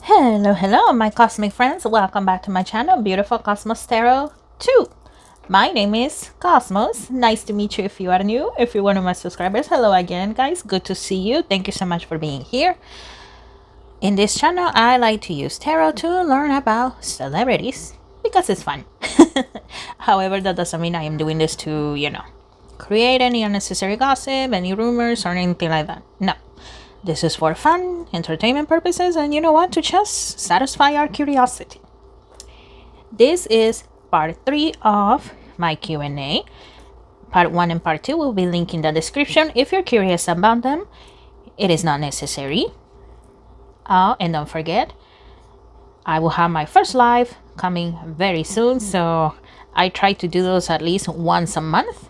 Hello, my cosmic friends. Welcome back to my channel, Beautiful Cosmos Tarot 2. My name is Cosmos. Nice to meet you if you are new. If you're one of my subscribers, hello again, guys. Good to see you. Thank you so much for being here. In this channel, I like to use tarot to learn about celebrities because it's fun. However, that doesn't mean I am doing this to, create any unnecessary gossip, any rumors, or anything like that. No. This is for fun, entertainment purposes, and you know what? To just satisfy our curiosity. This is part 3 of my Q&A. Part 1 and part 2 will be linked in the description. If you're curious about them, it is not necessary. And don't forget, I will have my first live coming very soon. So I try to do those at least once a month.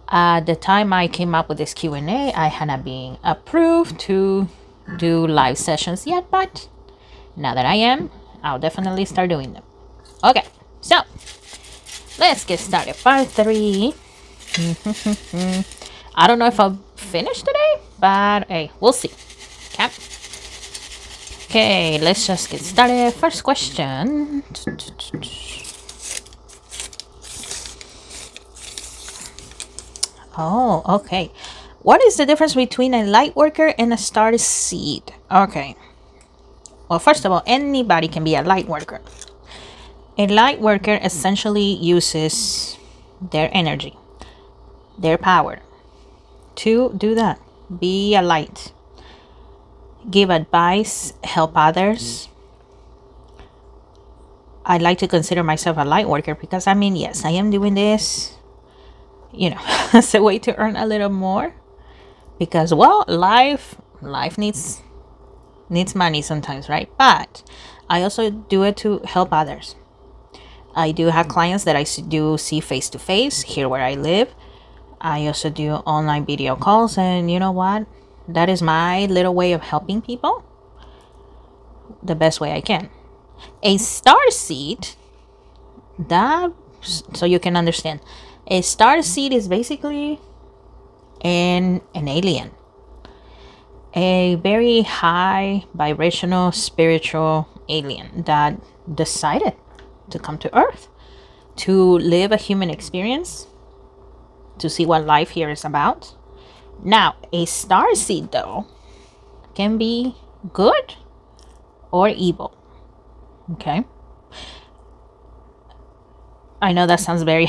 At the time I came up with this Q&A, I hadn't been approved to do live sessions yet, but now that I am, I'll definitely start doing them. Okay, so let's get started. Part 3. I don't know if I'll finish today, but hey, we'll see. Okay, let's just get started. First question. Oh, okay. What is the difference between a light worker and a star seed? Okay. Well, first of all, anybody can be a light worker. A light worker essentially uses their energy, their power to do that. Be a light. Give advice, help others. I like to consider myself a light worker because, yes, I am doing this as a way to earn a little more, because life needs money sometimes, right? But I also do it to help others. I do have clients that I do see face to face here where I live. I also do online video calls, and you know what, that is my little way of helping people the best way I can. A star seed, that, so you can understand, a star seed is basically an alien, a very high vibrational spiritual alien that decided to come to Earth to live a human experience, to see what life here is about. Now, a star seed, though, can be good or evil. Okay. I know that sounds very,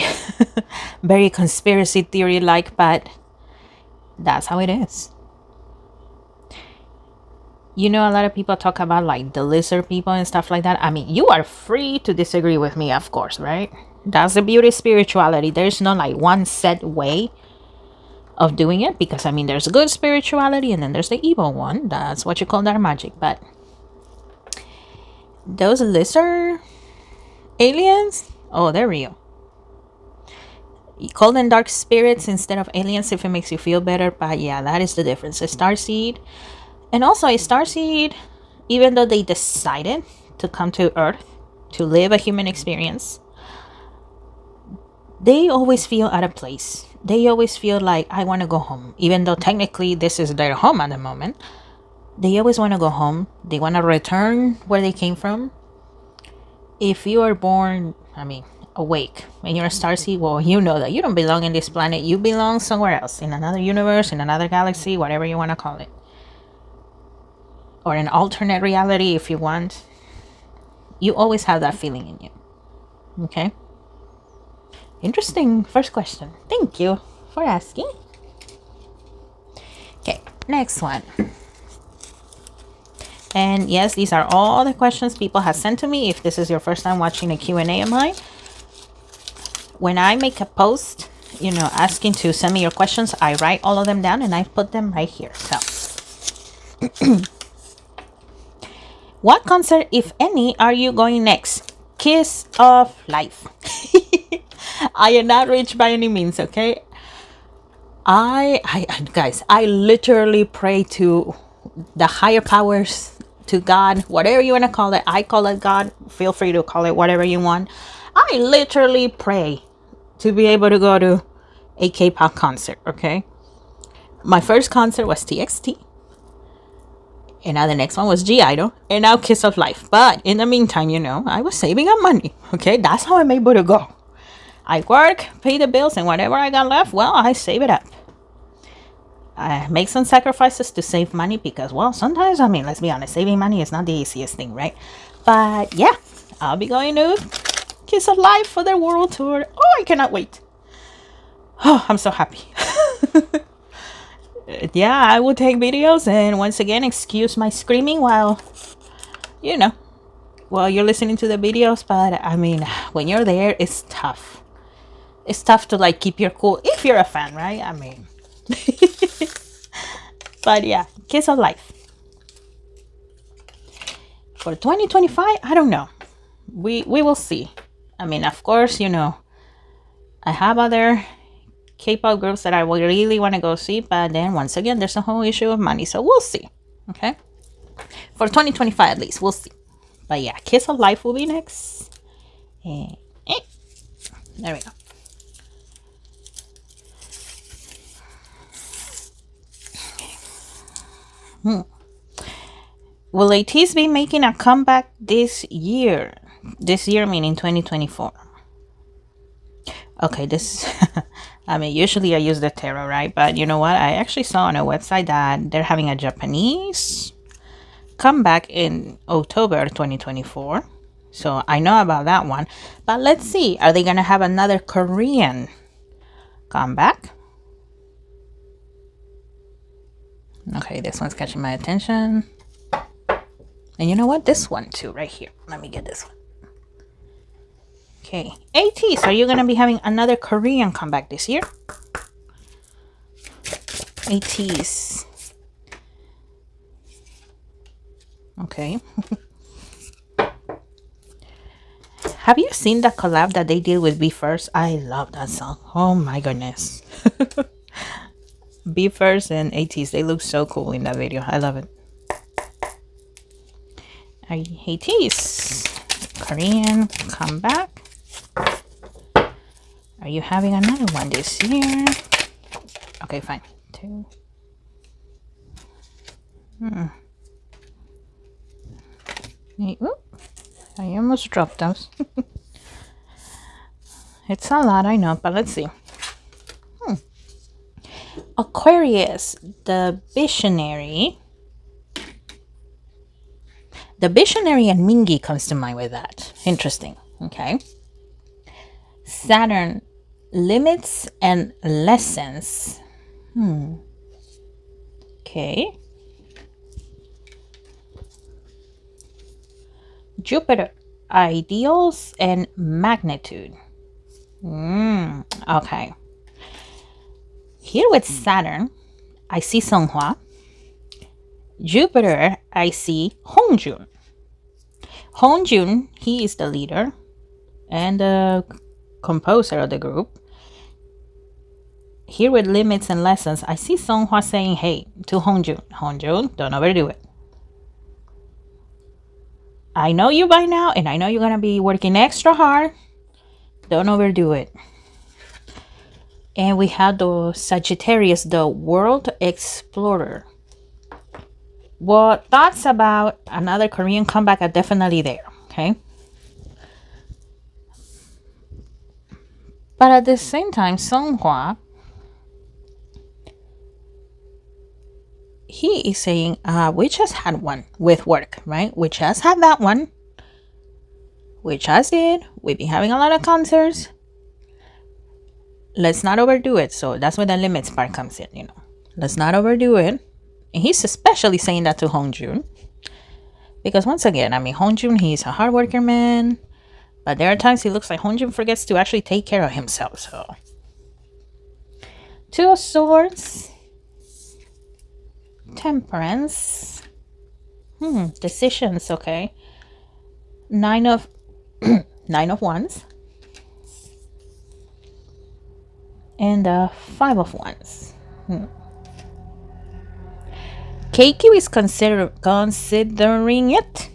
very conspiracy theory like, but that's how it is. A lot of people talk about like the lizard people and stuff like that. You are free to disagree with me, of course, right? That's the beauty of spirituality. There's not like one set way of doing it, because there's good spirituality and then there's the evil one. That's what you call dark magic. But those lizard aliens, oh, they're real. You call them dark spirits instead of aliens if it makes you feel better, but yeah, that is the difference. A star seed, and also a star seed, even though they decided to come to Earth to live a human experience, they always feel out of place. They always feel like, I want to go home, even though technically this is their home at the moment. They always want to go home. They want to return where they came from. If you are born, awake, and you're a starseed, well, you know that you don't belong in this planet. You belong somewhere else, in another universe, in another galaxy, whatever you want to call it, or an alternate reality if you want. You always have that feeling in you. Okay. Interesting first question. Thank you for asking. Okay, next one. And yes, these are all the questions people have sent to me. If this is your first time watching a Q&A of mine, when I make a post, asking to send me your questions, I write all of them down and I put them right here. So, what concert, if any, are you going next? Kiss of Life. I am not rich by any means, okay? Guys, I literally pray to the higher powers, to God, whatever you want to call it. I call it God. Feel free to call it whatever you want. I literally pray to be able to go to a K-pop concert, okay? My first concert was TXT. And now the next one was G Idol. And now Kiss of Life. But in the meantime, you know, I was saving up money. Okay, that's how I'm able to go. I work, pay the bills, and whatever I got left, well, I save it up. I make some sacrifices to save money because, well, sometimes, I mean, let's be honest, saving money is not the easiest thing, right? But yeah, I'll be going to Kiss of Life for their world tour. Oh, I cannot wait. Oh, I'm so happy. Yeah, I will take videos, and once again, excuse my screaming while, you know, while you're listening to the videos. But I mean, when you're there, it's tough. It's tough to like keep your cool if you're a fan, right? I mean, but yeah, Kiss of Life. For 2025, I don't know. We will see. I mean, of course, you know, I have other K-pop groups that I would really want to go see, but then once again, there's a whole issue of money, so we'll see. Okay, for 2025 at least, we'll see. But yeah, Kiss of Life will be next. There we go. Will Ateez be making a comeback this year? This year meaning 2024. Okay, this I mean, usually I use the tarot, right? But you know what? I actually saw on a website that they're having a Japanese comeback in October 2024. So I know about that one. But let's see. Are they going to have another Korean comeback? Okay, this one's catching my attention. And you know what? This one too, right here. Let me get this one. Okay, Ateez, are you going to be having another Korean comeback this year? Ateez. Okay. Have you seen the collab that they did with Be First? I love that song. Oh my goodness. Be First and Ateez, they look so cool in that video. I love it. Ateez, Korean comeback. Are you having another one this year? Okay, fine. Two. Oop. I almost dropped those. It's a lot, I know, but let's see. Aquarius, the Visionary. The Visionary and Mingi comes to mind with that. Interesting. Okay. Saturn, Limits and Lessons. Okay. Jupiter, Ideals and Magnitude. Okay. Here with Saturn, I see Seonghwa. Jupiter, I see Hongjun. Hongjun, he is the leader and the composer of the group. Here with Limits and Lessons, I see Seonghwa saying, hey, to Hongjun, Hongjun, don't overdo it. I know you by now, and I know you're going to be working extra hard. Don't overdo it. And we have the Sagittarius, the World Explorer. Well, thoughts about another Korean comeback are definitely there, okay? But at the same time, Seonghwa, he is saying, we just had one with work, right? We just had that one. We just did. We've been having a lot of concerts. Let's not overdo it. So that's where the limits part comes in, you know. Let's not overdo it. And he's especially saying that to Hongjun. Because once again, I mean, Hongjun, he's a hardworking man. But there are times he looks like Hongjun forgets to actually take care of himself. So, Two of Swords. Temperance. Decisions, okay. Nine of Wands. And 5 of Wands. KQ is considering it.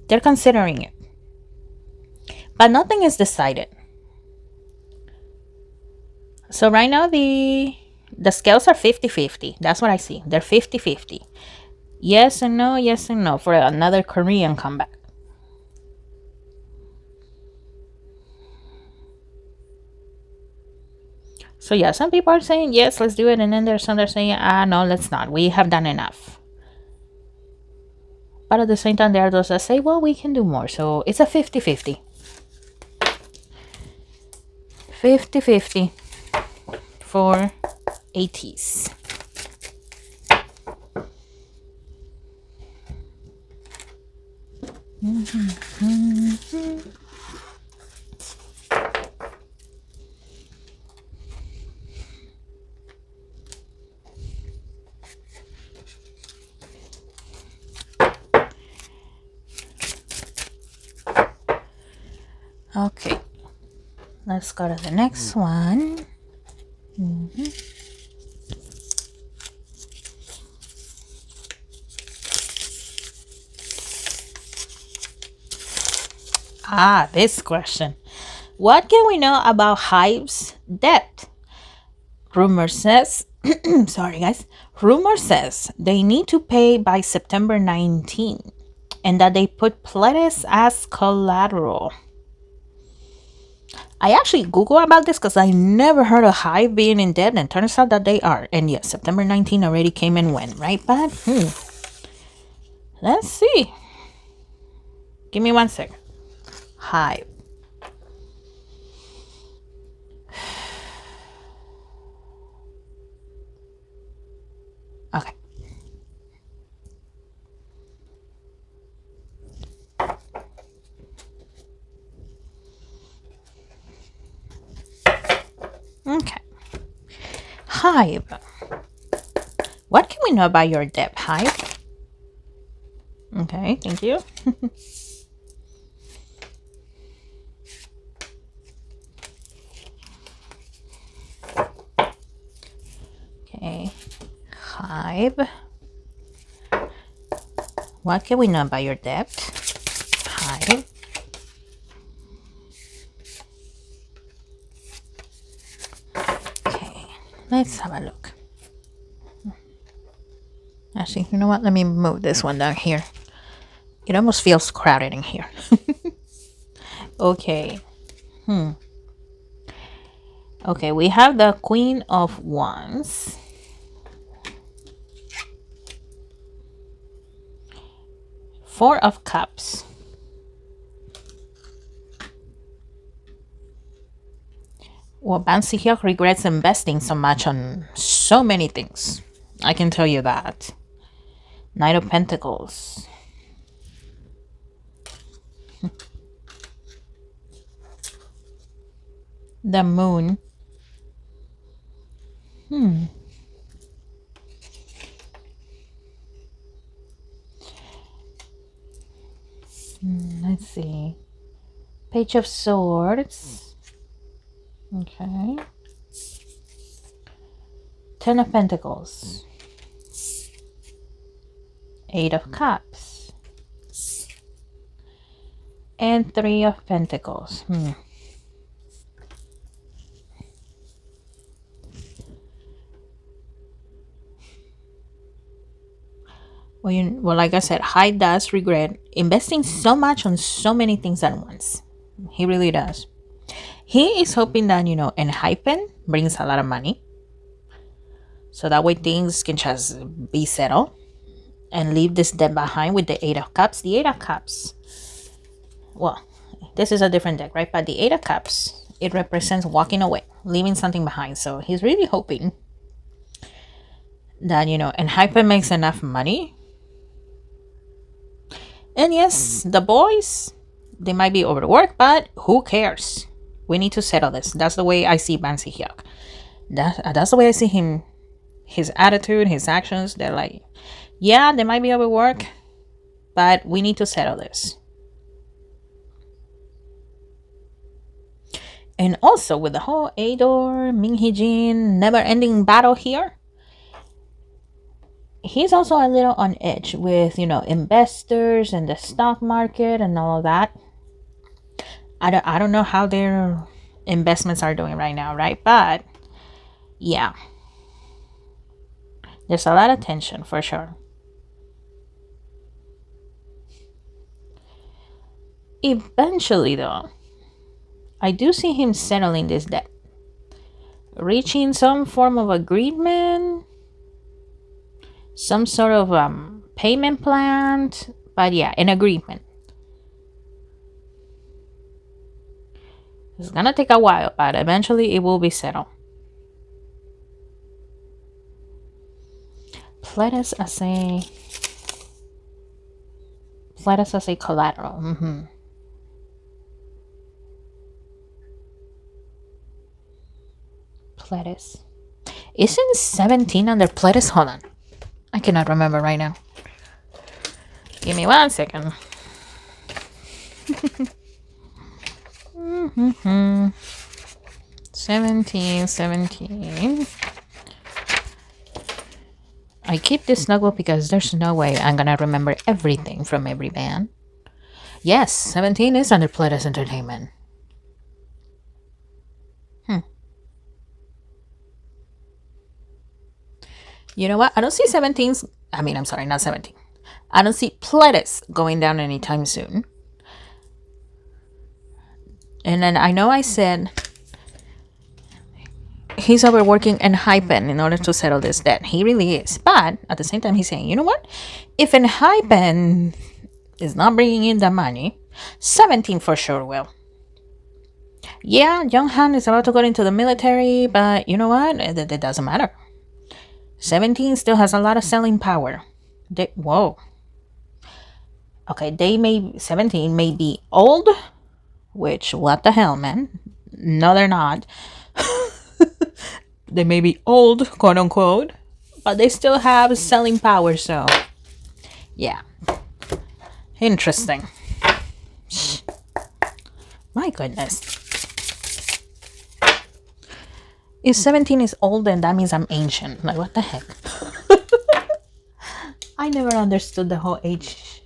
They're considering it. But nothing is decided. So right now the scales are 50-50. That's what I see. They're 50-50. Yes and no, yes and no for another Korean comeback. So yeah, some people are saying yes, let's do it, and then there's some that are saying no, let's not. We have done enough. But at the same time, there are those that say, well, we can do more. So it's a 50-50. 50-50 for Ateez. Okay, let's go to the next one. This question. What can we know about Hive's debt? Rumor says, sorry guys, rumor says they need to pay by September 19 and that they put pledges as collateral. I actually Googled about this because I never heard of Hive being in debt, and turns out that they are. And yes, September 19 already came and went, right? But let's see. Give me 1 second. Hive. Okay. Okay. Hive. What can we know about your debt, Hive? Okay, thank you. Okay. Hive. What can we know about your debt? Hive. Okay, let's have a look. Actually, you know what? Let me move this one down here. It almost feels crowded in here. Okay. Okay, we have the Queen of Wands. Four of Cups. Well, Bansi Hyuk regrets investing so much on so many things. I can tell you that. Knight of Pentacles. The Moon. Let's see. Page of Swords. Okay. Ten of Pentacles. Eight of Cups. And Three of Pentacles. Well, like I said, Hyde does regret investing so much on so many things at once. He really does. He is hoping that, Enhypen brings a lot of money. So that way things can just be settled and leave this debt behind with the Eight of Cups. The Eight of Cups, well, this is a different deck, right? But the Eight of Cups, it represents walking away, leaving something behind. So he's really hoping that, Enhypen makes enough money. And yes, the boys, they might be overworked, but who cares? We need to settle this. That's the way I see Bansi Hyuk. That's the way I see him. His attitude, his actions, they're like, yeah, they might be overworked, but we need to settle this. And also with the whole Ador, Min Hee-jin, never-ending battle here, he's also a little on edge with, investors and the stock market and all of that. I don't know how their investments are doing right now, right? But yeah, there's a lot of tension for sure. Eventually, though, I do see him settling this debt, reaching some form of agreement, some sort of payment plan, but yeah, an agreement. It's gonna take a while, but eventually it will be settled. Pledges as a collateral. Pledges. Isn't 17 under pledges? Hold on. I cannot remember right now. Give me 1 second. 17. I keep this notebook because there's no way I'm gonna remember everything from every band. Yes, 17 is under Pledis Entertainment. You know what? I don't see 17's. I'm sorry, not 17. I don't see Pledis going down anytime soon. And then I know I said he's overworking and hyping in order to settle this debt. He really is. But at the same time, he's saying, you know what? If an hyping is not bringing in the money, 17 for sure will. Yeah, Jonghan is about to go into the military, but you know what? It doesn't matter. 17 still has a lot of selling power. Whoa. Okay, 17 may be old, which, what the hell, man? No, they're not. They may be old, quote unquote, but they still have selling power, so yeah. Interesting. My goodness. If 17 is old, then that means I'm ancient. Like, what the heck? I never understood the whole age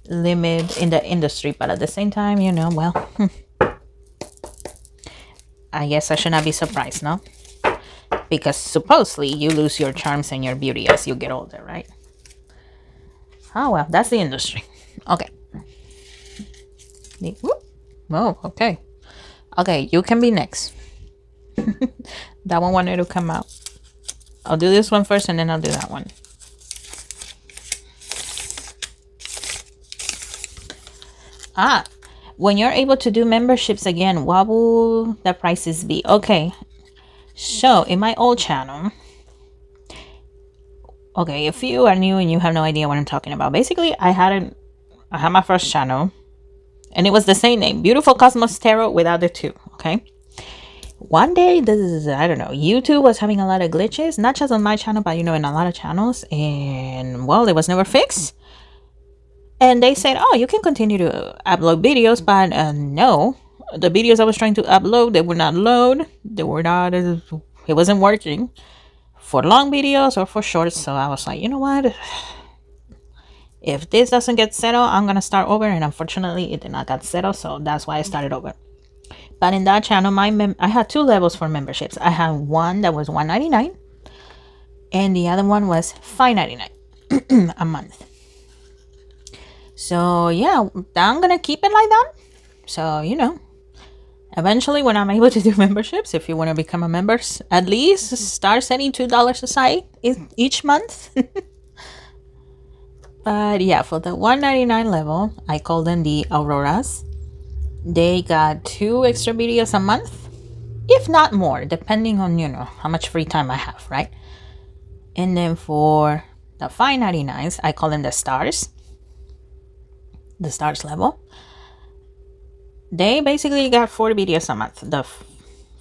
limit in the industry, but at the same time, well, I guess I should not be surprised, no? Because supposedly you lose your charms and your beauty as you get older, right? Oh, well, that's the industry. Okay. Oh, okay. Okay, you can be next. That one wanted to come out. I'll do this one first and then I'll do that one. When you're able to do memberships again, what will the prices be? Okay, so in my old channel, okay, if you are new and you have no idea what I'm talking about, basically I had my first channel and it was the same name, Beautiful Cosmos Tarot, without the 2. Okay, one day, I don't know, YouTube was having a lot of glitches, not just on my channel, but in a lot of channels, and well, it was never fixed. And they said, oh, you can continue to upload videos, but no, the videos I was trying to upload, they would not load. It wasn't working for long videos or for shorts. So I was like, you know what? If this doesn't get settled, I'm going to start over. And unfortunately, it did not get settled. So that's why I started over. But in that channel, I had 2 levels for memberships. I had one that was $1.99 and the other one was $5.99 a month. So yeah, I'm gonna keep it like that. So eventually when I'm able to do memberships, if you want to become a member, at least start setting $2 aside each month. But yeah, for the $1.99 level, I call them the Auroras. They got 2 extra videos a month, if not more, depending on how much free time I have, right? And then for the $5.99s, I call them the Stars. The Stars level, they basically got 4 videos a month. The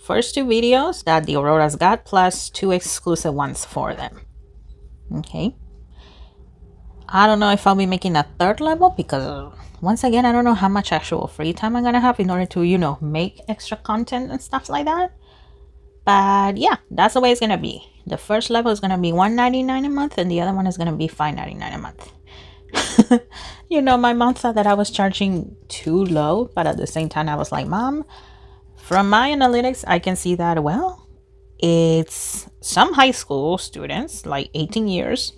first 2 videos that the Auroras got, plus 2 exclusive ones for them. Okay, I don't know if I'll be making a 3rd level because once again, I don't know how much actual free time I'm gonna have in order to make extra content and stuff like that. But yeah, that's the way it's gonna be. The first level is gonna be $1.99 a month and the other one is gonna be $5.99 a month. My mom thought that I was charging too low, but at the same time I was like, Mom, from my analytics I can see that, well, it's some high school students like 18 years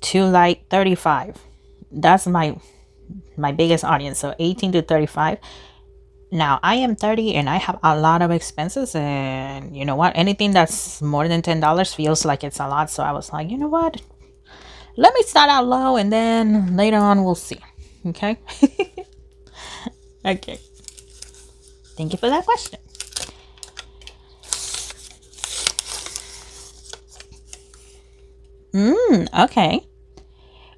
to like 35. That's my my biggest audience, so 18 to 35. Now I am 30 and I have a lot of expenses, and you know what, anything that's more than $10 feels like it's a lot. So I was like, you know what, let me start out low and then later on we'll see. Okay. Okay, thank you for that question. Okay.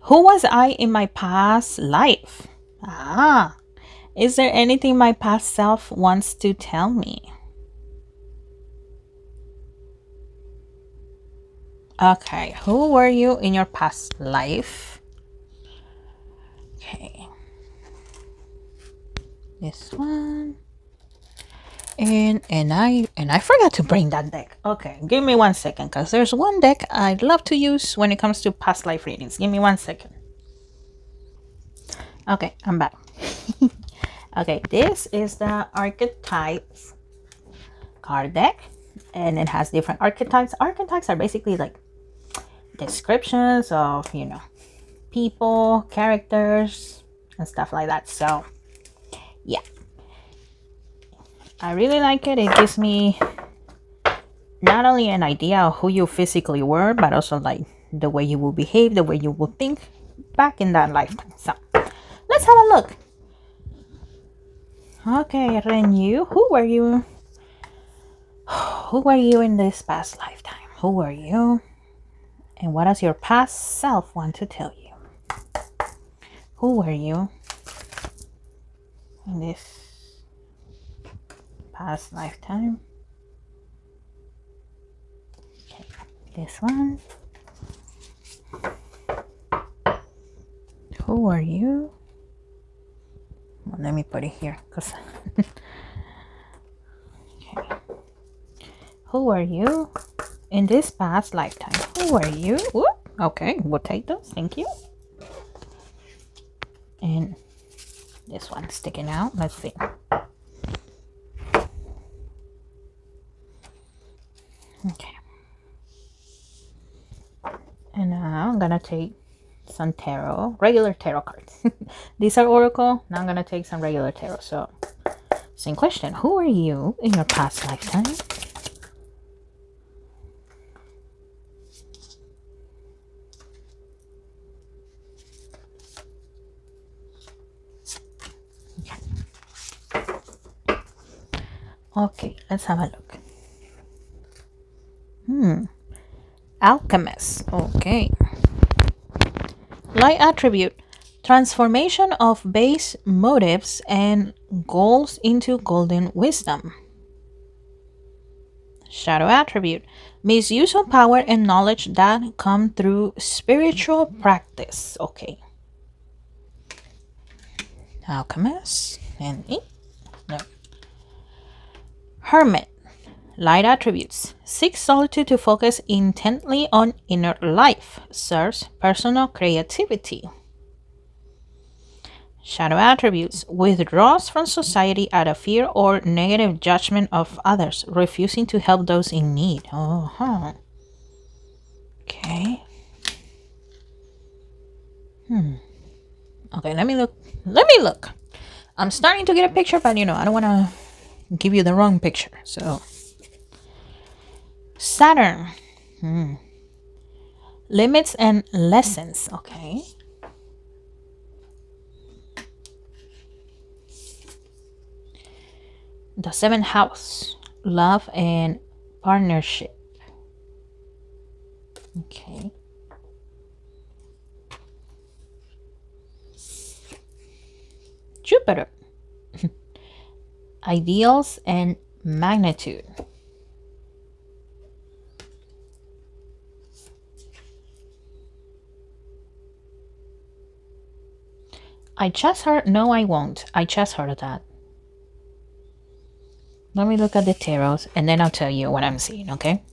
Who was I in my past life? Is there anything my past self wants to tell me? Okay, who were you in your past life? Okay, this one. And I forgot to bring that deck. Okay, give me 1 second, because there's one deck I'd love to use when it comes to past life readings. Give me 1 second. Okay, I'm back. Okay, this is the archetypes card deck, and it has different archetypes. Archetypes are basically like descriptions of, you know, people, characters, and stuff like that. So yeah, I really like it. It gives me not only an idea of who you physically were, but also like the way you will behave, the way you will think back in that lifetime. So let's have a look. Okay, Renew, who were you? Who were you in this past lifetime? Who were you? And what does your past self want to tell you? Who were you in this past lifetime? Okay, this one. Who are you? Well, let me put it here, because okay. Who are you in this past lifetime? Who are you? Whoop. Okay, we'll take those. Thank you. And this one's sticking out. Let's see. Okay. And now I'm gonna take some tarot, regular tarot cards. These are oracle. Now I'm gonna take some regular tarot. So, same question. Who are you in your past lifetime? Okay, let's have a look. Alchemist. Okay. Light attribute. Transformation of base motives and goals into golden wisdom. Shadow attribute. Misuse of power and knowledge that come through spiritual practice. Okay. Alchemist. And no. Hermit. Light attributes. Seek solitude to focus intently on inner life. Serves personal creativity. Shadow attributes. Withdraws from society out of fear or negative judgment of others, refusing to help those in need. Okay. Okay, let me look. I'm starting to get a picture, but you know, I don't want to give you the wrong picture. So Saturn. Limits and lessons. Okay. The 7th house. Love and partnership. Okay. Jupiter. Ideals and magnitude. I just heard, no, I won't. I just heard of that. Let me look at the tarots and then I'll tell you what I'm seeing, okay?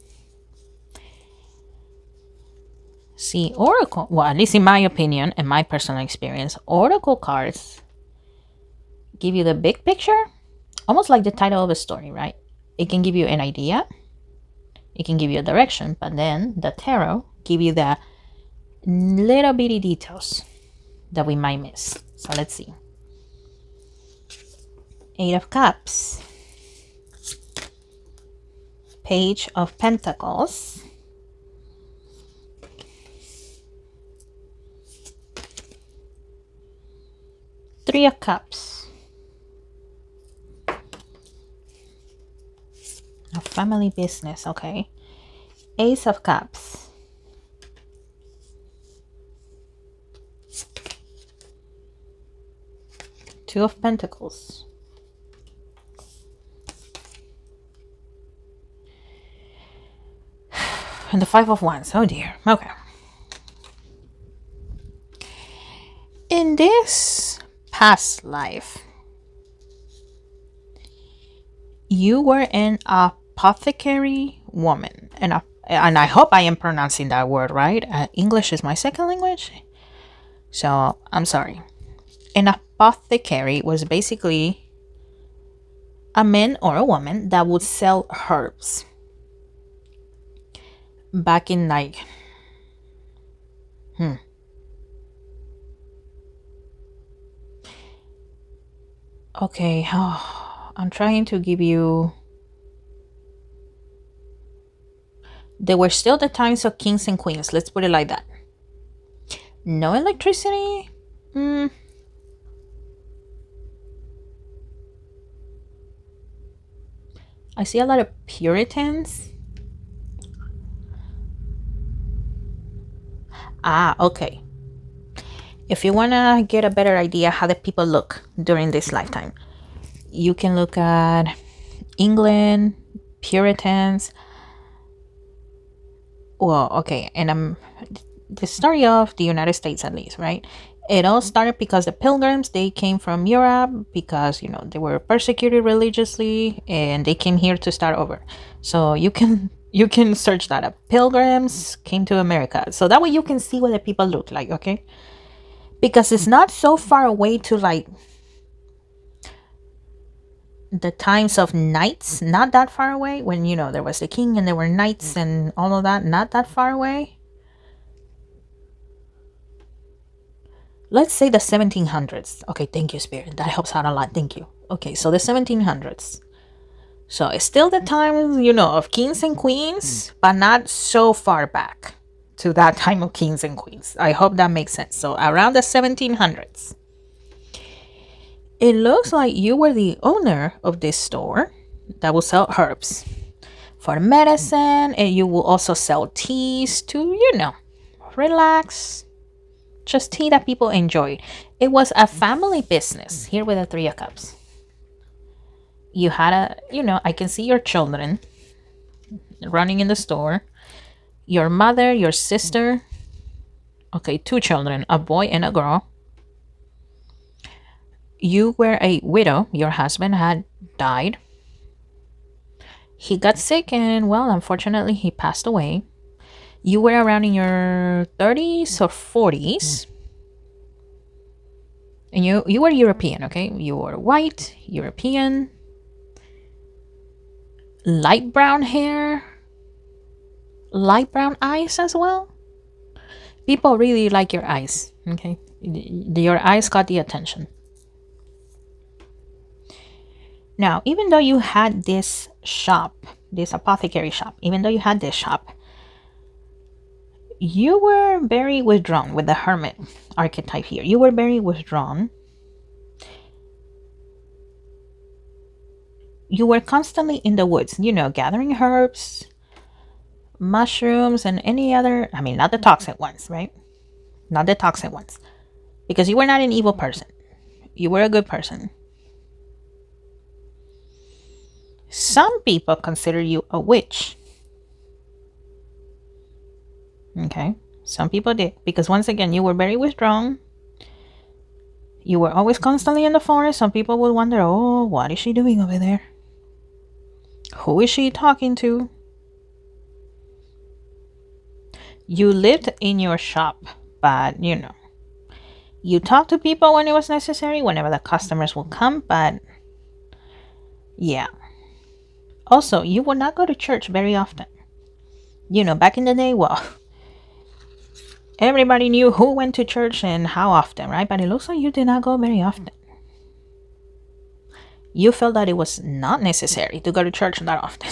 See, oracle, well, at least in my opinion and my personal experience, oracle cards give you the big picture, almost like the title of a story, right? It can give you an idea, it can give you a direction, but then the tarot give you the little bitty details that we might miss. So let's see. 8 of Cups. Page of Pentacles. Three of Cups. A family business, okay. Ace of Cups. Two of Pentacles. And the Five of Wands. Oh dear. Okay. In this past life, you were an apothecary woman. And I hope I am pronouncing that word right. English is my second language. So I'm sorry. An apothecary was basically a man or a woman that would sell herbs. Back in like okay, I'm trying to give you. There were still the times of kings and queens, let's put it like that. No electricity. I see a lot of Puritans. Okay. If you want to get a better idea how the people look during this lifetime, you can look at England, Puritans. Well, okay, and the story of the United States, at least, right? It all started because the Pilgrims, they came from Europe because, you know, they were persecuted religiously and they came here to start over. So you can search that up. Pilgrims came to America. So that way you can see what the people look like, okay? Because it's not so far away to like the times of knights, not that far away when, you know, there was the king and there were knights and all of that, not that far away. Let's say the 1700s. Okay, thank you, Spirit. That helps out a lot. Thank you. Okay, so the 1700s. So it's still the time, you know, of kings and queens, but not so far back to that time of kings and queens. I hope that makes sense. So around the 1700s. It looks like you were the owner of this store that will sell herbs for medicine, and you will also sell teas to, you know, relax. Just tea that people enjoyed. It was a family business. Here with the Three of Cups. You had I can see your children running in the store. Your mother, your sister. Okay, two children, a boy and a girl. You were a widow. Your husband had died. He got sick and, well, unfortunately, he passed away. You were around in your 30s or 40s. And you were European, okay? You were white, European, light brown hair, light brown eyes as well. People really like your eyes, okay? Your eyes got the attention. Now, even though you had this shop, this apothecary shop, even though you had this shop, you were very withdrawn with the hermit archetype here. You were very withdrawn. You were constantly in the woods, you know, gathering herbs, mushrooms, and any other, I mean, not the toxic ones, right? Not the toxic ones. Because you were not an evil person. You were a good person. Some people consider you a witch. Okay, some people did. Because once again, you were very withdrawn. You were always constantly in the forest. Some people would wonder, oh, what is she doing over there? Who is she talking to? You lived in your shop, but, you know, you talked to people when it was necessary, whenever the customers will come, but yeah. Also, you would not go to church very often. You know, back in the day, well, Everybody knew who went to church and how often, right? But it looks like you did not go very often. You felt that it was not necessary to go to church that often.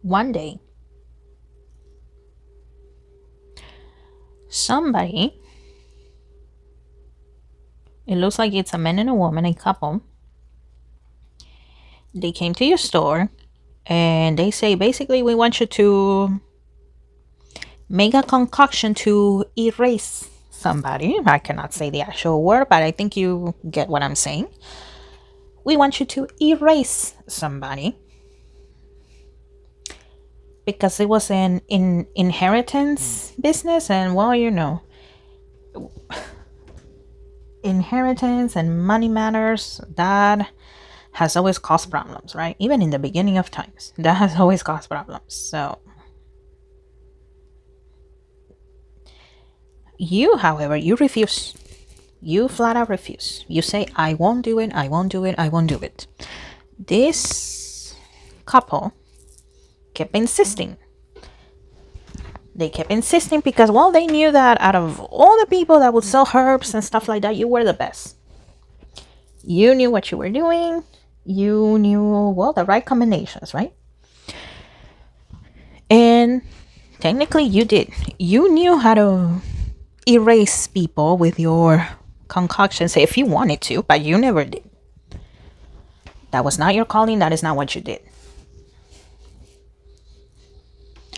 One day, somebody, it looks like it's a man and a woman, a couple, they came to your store and they say, basically, we want you to make a concoction to erase somebody. I cannot say the actual word, but I think you get what I'm saying. We want you to erase somebody because it was an inheritance business, and well, you know, inheritance and money matters, that has always caused problems, right? Even in the beginning of times, that has always caused problems. So you, however, you refuse. You flat out refuse. You say, I won't do it, I won't do it, I won't do it. This couple kept insisting. They kept insisting because, well, they knew that out of all the people that would sell herbs and stuff like that, you were the best. You knew what you were doing. You knew, well, the right combinations, right? And technically you did. You knew how to erase people with your concoctions if you wanted to, but you never did. That was not your calling. That is not what you did.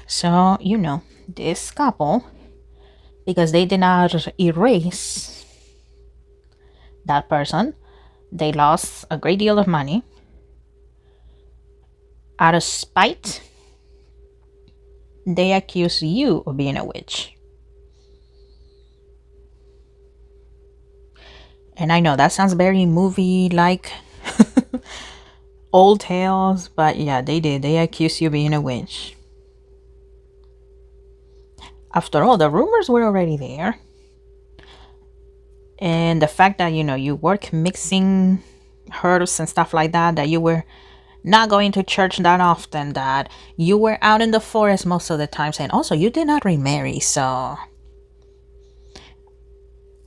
So, you know, this couple, because they did not erase that person, they lost a great deal of money. Out of spite, they accuse you of being a witch. And I know that sounds very movie-like, old tales, but yeah, they did. They accused you of being a witch. After all, the rumors were already there. And the fact that, you know, you work mixing herbs and stuff like that, that you were not going to church that often, that you were out in the forest most of the time, and also you did not remarry. So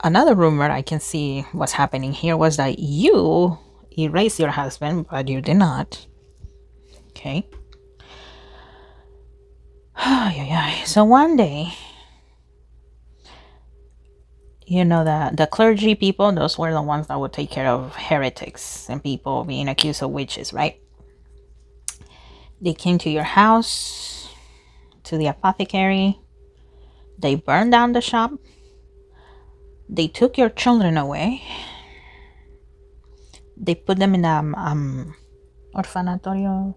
another rumor I can see what's happening here was that you erased your husband, but you did not. Okay. So one day, you know, the clergy people, those were the ones that would take care of heretics and people being accused of witches, right? They came to your house, to the apothecary. They burned down the shop. They took your children away. They put them in orfanatorio,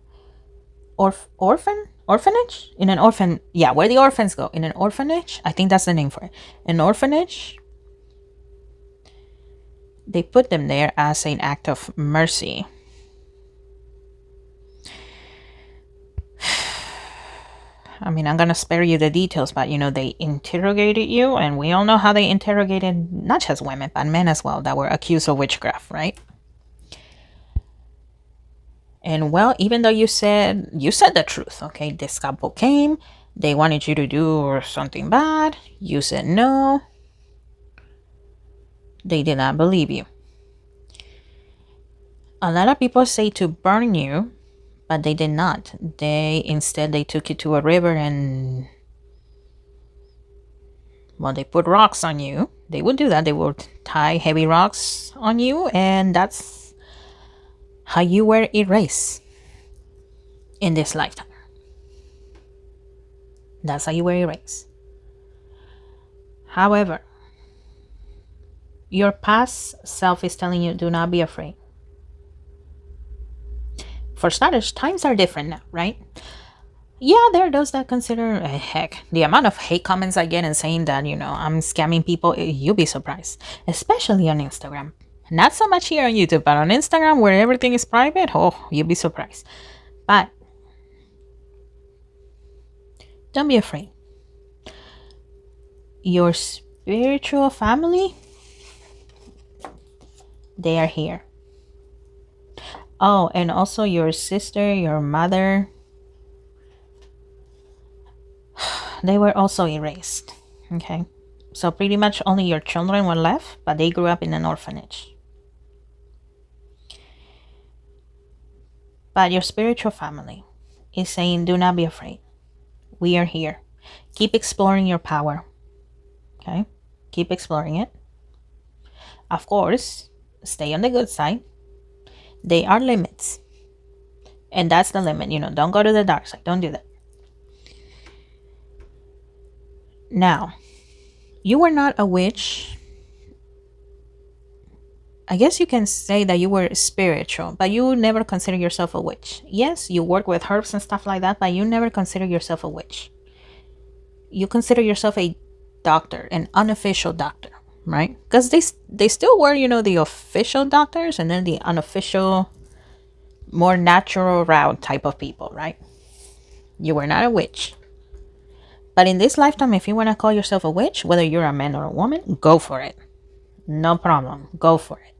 orphanage, in an orphan. Yeah, where the orphans go, in an orphanage. I think that's the name for it. An orphanage. They put them there as an act of mercy. I mean, I'm gonna spare you the details, but you know, they interrogated you, and we all know how they interrogated not just women, but men as well that were accused of witchcraft, right? And well, even though you said the truth, okay, this couple came, they wanted you to do something bad, you said no, they did not believe you. A lot of people say to burn you, but they did not. Instead they took you to a river and, well, they put rocks on you. They would do that. They would tie heavy rocks on you, and that's how you were erased in this lifetime. That's how you were erased. However, your past self is telling you, do not be afraid. For starters, times are different now, right? Yeah, there are those that consider, heck, the amount of hate comments I get and saying that, you know, I'm scamming people, you'll be surprised. Especially on Instagram. Not so much here on YouTube, but on Instagram where everything is private, oh, you'll be surprised. But don't be afraid. Your spiritual family, they are here. Oh, and also your sister, your mother, they were also erased. Okay. So pretty much only your children were left, but they grew up in an orphanage. But your spiritual family is saying, do not be afraid. We are here. Keep exploring your power. Okay. Keep exploring it. Of course, stay on the good side. There are limits. And that's the limit. Don't go to the dark side. Don't do that. Now, you were not a witch. I guess you can say that you were spiritual, but you never consider yourself a witch. Yes, you work with herbs and stuff like that, but you never consider yourself a witch. You consider yourself a doctor, an unofficial doctor, right? Because they still were, the official doctors and then the unofficial, more natural route type of people, right? You were not a witch. But in this lifetime, if you want to call yourself a witch, whether you're a man or a woman, go for it. No problem. Go for it.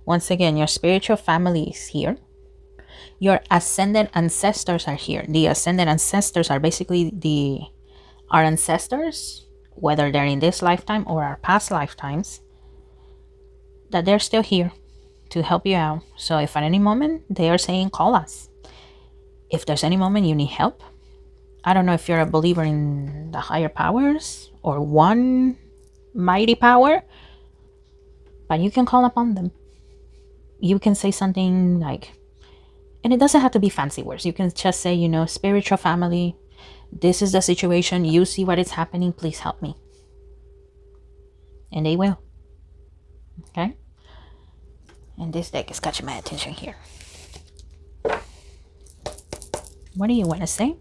Once again, your spiritual family is here. Your ascended ancestors are here. The ascended ancestors are basically our ancestors, whether they're in this lifetime or our past lifetimes, that they're still here to help you out. So if at any moment they are saying, call us. If there's any moment you need help, I don't know if you're a believer in the higher powers or one mighty power, but you can call upon them. You can say something like, and it doesn't have to be fancy words. You can just say, spiritual family, this is the situation. You see what is happening. Please help me. And they will. Okay? And this deck is catching my attention here. What do you want to say?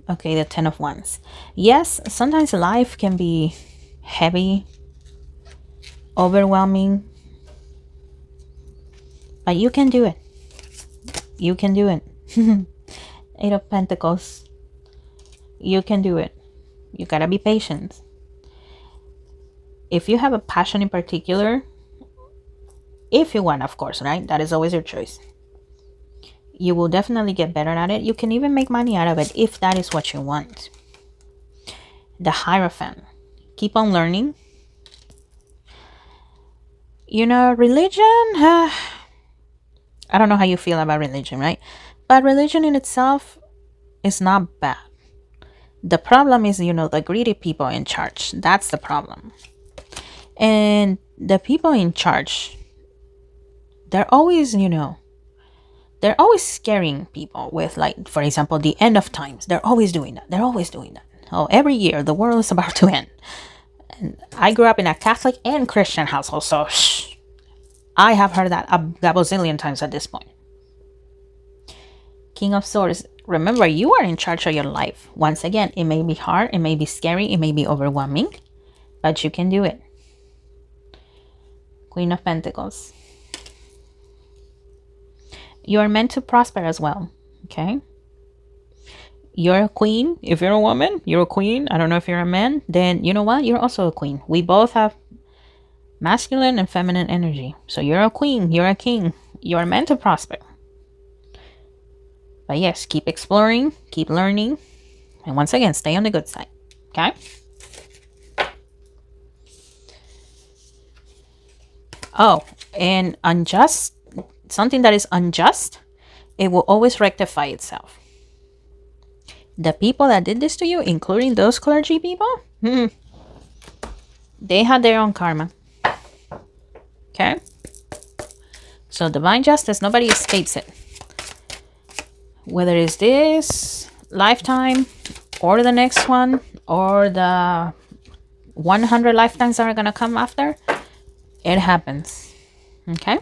Okay, the 10 of Wands. Yes, sometimes life can be heavy, overwhelming, but you can do it. You can do it. 8 of Pentacles. You can do it. You gotta be patient. If you have a passion in particular, if you want, of course, right? That is always your choice. You will definitely get better at it. You can even make money out of it if that is what you want. The Hierophant. Keep on learning. Religion, I don't know how you feel about religion, right? But religion in itself is not bad. The problem is, the greedy people in charge. That's the problem. And the people in charge, they're always, they're always scaring people with, like, for example, the end of times. They're always doing that. They're always doing that. Oh, every year the world is about to end. And I grew up in a Catholic and Christian household, so I have heard that a gazillion times at this point. King of Swords. Remember, you are in charge of your life. Once again, it may be hard, it may be scary, it may be overwhelming, but you can do it. Queen of Pentacles. You are meant to prosper as well, okay? You're a queen. If you're a woman, you're a queen. I don't know if you're a man, then you know what? You're also a queen. We both have masculine and feminine energy. So you're a queen, you're a king. You're meant to prosper. But yes, keep exploring, keep learning, and once again, stay on the good side, okay? Oh, and unjust, something that is unjust, it will always rectify itself. The people that did this to you, including those clergy people, they had their own karma, okay? So divine justice, nobody escapes it. Whether it's this lifetime or the next one or the 100 lifetimes that are going to come after, it happens. Okay?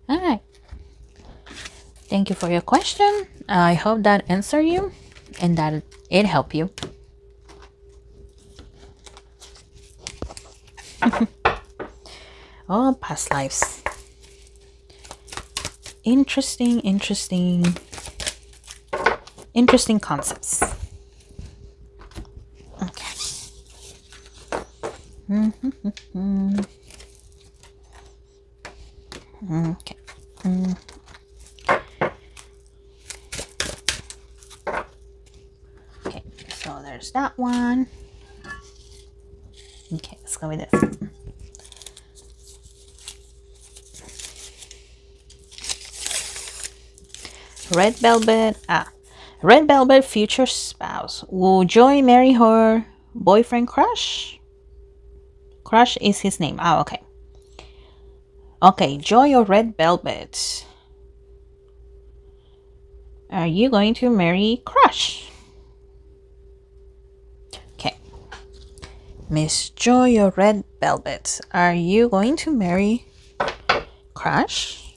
All right. Thank you for your question. I hope that answered you and that it helped you. Oh, past lives. Interesting concepts. Okay. Okay. Okay, so there's that one. Okay, let's go with this. Red Velvet. Red Velvet future spouse. Will Joy marry her boyfriend Crush? Crush is his name. Okay. Okay, Joy or Red Velvet? Are you going to marry Crush? Okay. Miss Joy or Red Velvet? Are you going to marry Crush?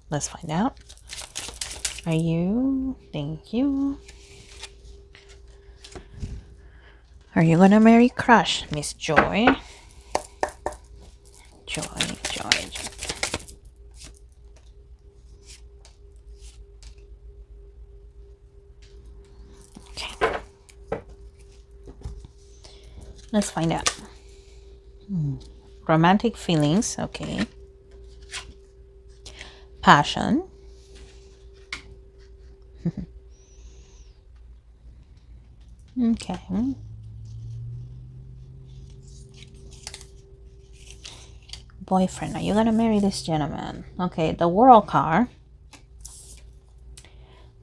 Let's find out. Are you? Thank you. Are you gonna marry Crush, Miss Joy? Joy. Okay. Let's find out. Romantic feelings. Okay. Passion. Okay. Boyfriend. Are you gonna marry this gentleman? Okay. The World card.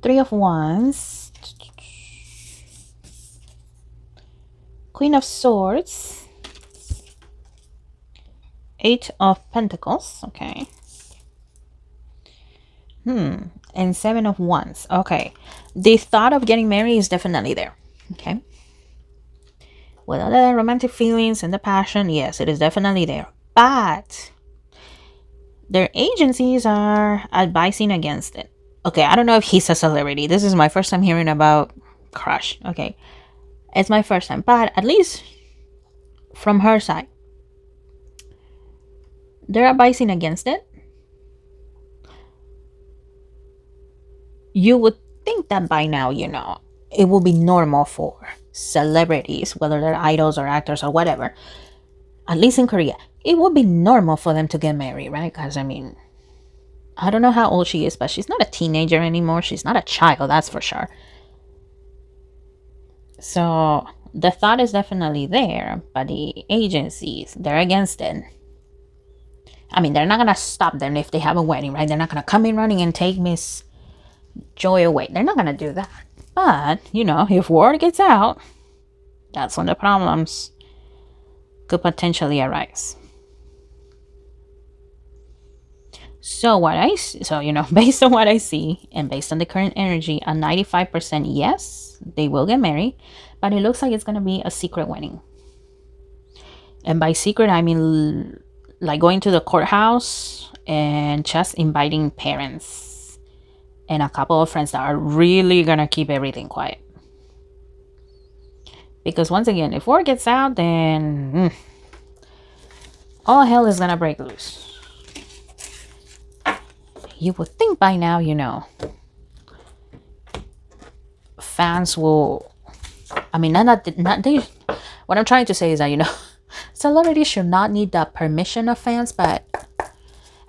3 of Wands. Queen of Swords. 8 of Pentacles. Okay. And 7 of Wands. Okay. The thought of getting married is definitely there. Okay. With all the romantic feelings and the passion, yes, it is definitely there. But their agencies are advising against it. Okay, I don't know if he's a celebrity. This is my first time hearing about Crush. Okay. It's my first time. But at least from her side, they're advising against it. You would think that by now, it will be normal for celebrities, whether they're idols or actors or whatever, at least in Korea, it would be normal for them to get married, right? Because, I mean, I don't know how old she is, but she's not a teenager anymore. She's not a child, that's for sure. So the thought is definitely there, but the agencies, they're against it. I mean, they're not going to stop them if they have a wedding, right? They're not going to come in running and take Miss Joy away. They're not going to do that. But, if word gets out, that's when the problems could potentially arise. So based on what I see and based on the current energy, a 95% yes, they will get married, but it looks like it's going to be a secret wedding. And by secret, I mean like going to the courthouse and just inviting parents and a couple of friends that are really going to keep everything quiet. Because once again, if word gets out, then all hell is going to break loose. You would think by now, fans will, I mean, not they, what I'm trying to say is that, celebrities should not need the permission of fans, but,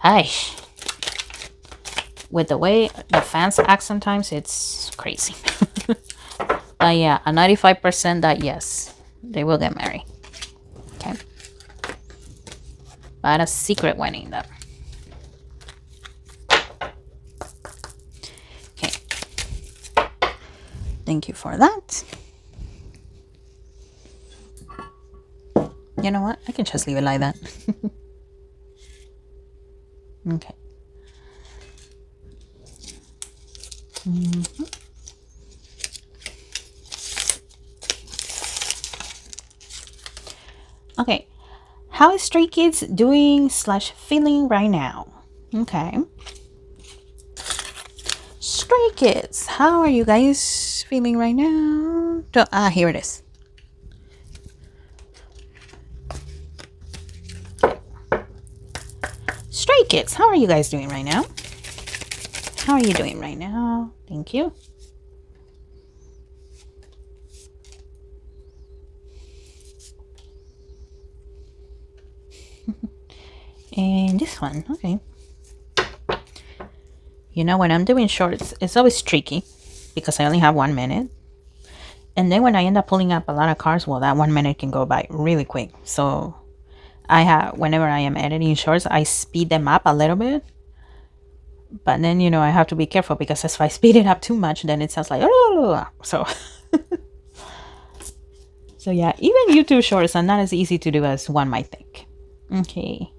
hey, with the way the fans act sometimes, it's crazy. But yeah, a 95% that yes, they will get married. Okay. But a secret wedding, though. Thank you for that. You know what? I can just leave it like that. Okay. Okay. How is Stray Kids doing / feeling right now? Okay. Stray Kids, how are you guys feeling right now? Here it is. Stray Kids, how are you guys doing right now? How are you doing right now? Thank you. And this one, okay. You know, when I'm doing shorts, it's always tricky because I only have 1 minute. And then when I end up pulling up a lot of cards, well, that 1 minute can go by really quick. So whenever I am editing shorts, I speed them up a little bit. But then, you know, I have to be careful because if I speed it up too much, then it sounds like, oh, so. So yeah, even YouTube shorts are not as easy to do as one might think. Okay.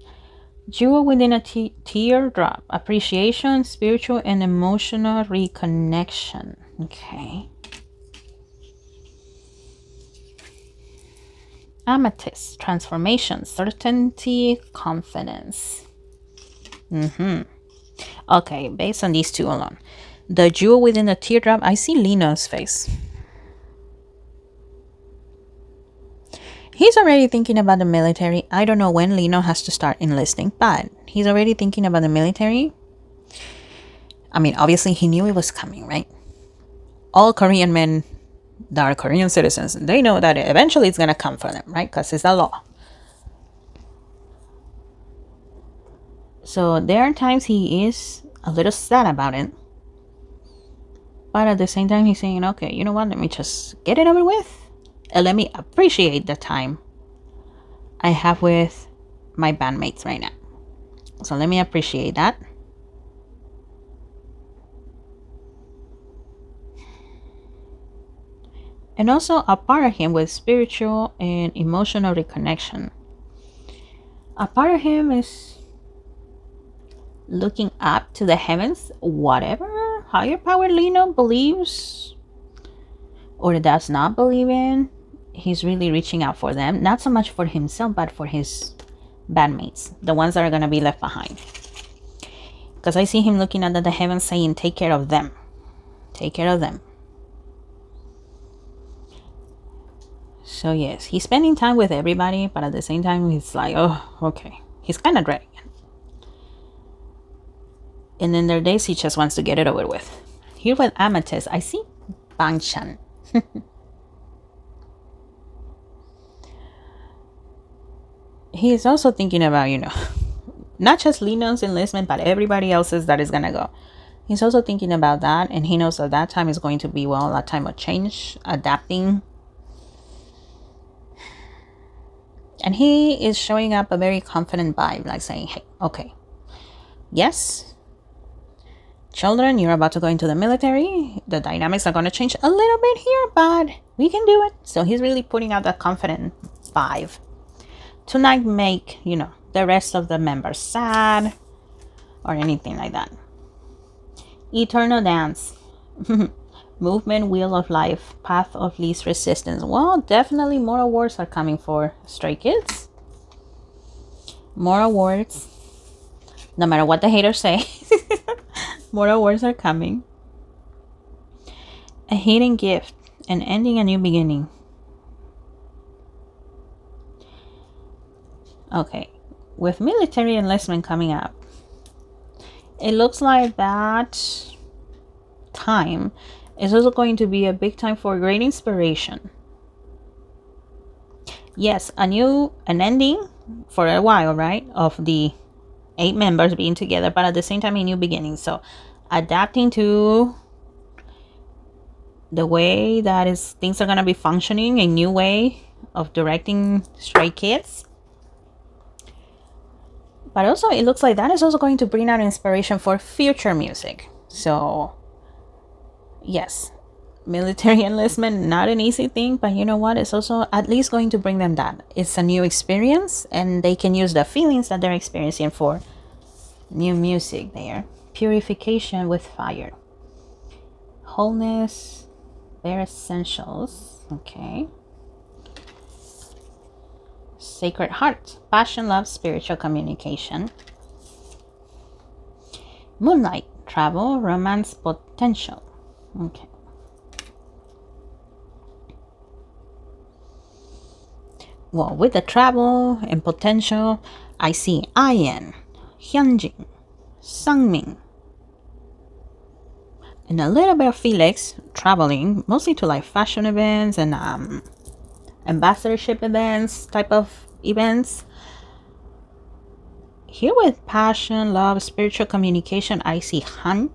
Jewel within a teardrop. Appreciation, spiritual, and emotional reconnection. Okay. Amethyst. Transformation, certainty, confidence. Okay, based on these two alone. The jewel within the teardrop, I see Lino's face. He's already thinking about the military. I don't know when Lino has to start enlisting, but he's already thinking about the military. I mean, obviously he knew it was coming, right? All Korean men that are Korean citizens, they know that eventually it's going to come for them, right? Because it's the law. So there are times he is a little sad about it. But at the same time, he's saying, okay, you know what? Let me just get it over with. And let me appreciate the time I have with my bandmates right now. So let me appreciate that. And also a part of him with spiritual and emotional reconnection. A part of him is looking up to the heavens, whatever higher power Lino believes or does not believe in. He's really reaching out for them, not so much for himself, but for his bandmates, the ones that are going to be left behind. Because I see him looking at the heavens saying, take care of them. Take care of them. So yes, he's spending time with everybody, but at the same time, he's like, oh, okay. He's kind of dreading it. And then there are days he just wants to get it over with. Here with Amethyst, I see Bangchan. He is also thinking about, you know, not just Lino's enlistment, but everybody else's that is going to go. He's also thinking about that, and he knows that that time is going to be, well, a time of change, adapting. And he is showing up a very confident vibe, like saying, hey, okay, yes, children, you're about to go into the military. The dynamics are going to change a little bit here, but we can do it. So he's really putting out that confident vibe to not make, you know, the rest of the members sad or anything like that. Eternal dance. Movement, wheel of life, path of least resistance. Well, definitely more awards are coming for Stray Kids. More awards. No matter what the haters say. More awards are coming. A hidden gift. And ending a new beginning. Okay. With military enlistment coming up, it looks like that time is also going to be a big time for great inspiration. Yes, an ending for a while, right? Of the 8 members being together, but at the same time a new beginning. So adapting to the way that things are going to be functioning, a new way of directing Stray Kids. But also it looks like that is also going to bring out inspiration for future music. So yes, military enlistment, not an easy thing, but you know what? It's also at least going to bring them that. It's a new experience, and they can use the feelings that they're experiencing for new music there. Purification with fire. Wholeness, bare essentials. Okay. Sacred heart. Passion, love, spiritual communication. Moonlight. Travel, romance, potential. Okay. Well, with the travel and potential, I see iron, Hyunjin, Sungmin, and a little bit of Felix traveling, mostly to like fashion events and ambassadorship events, type of events. Here with passion, love, spiritual communication, I see Han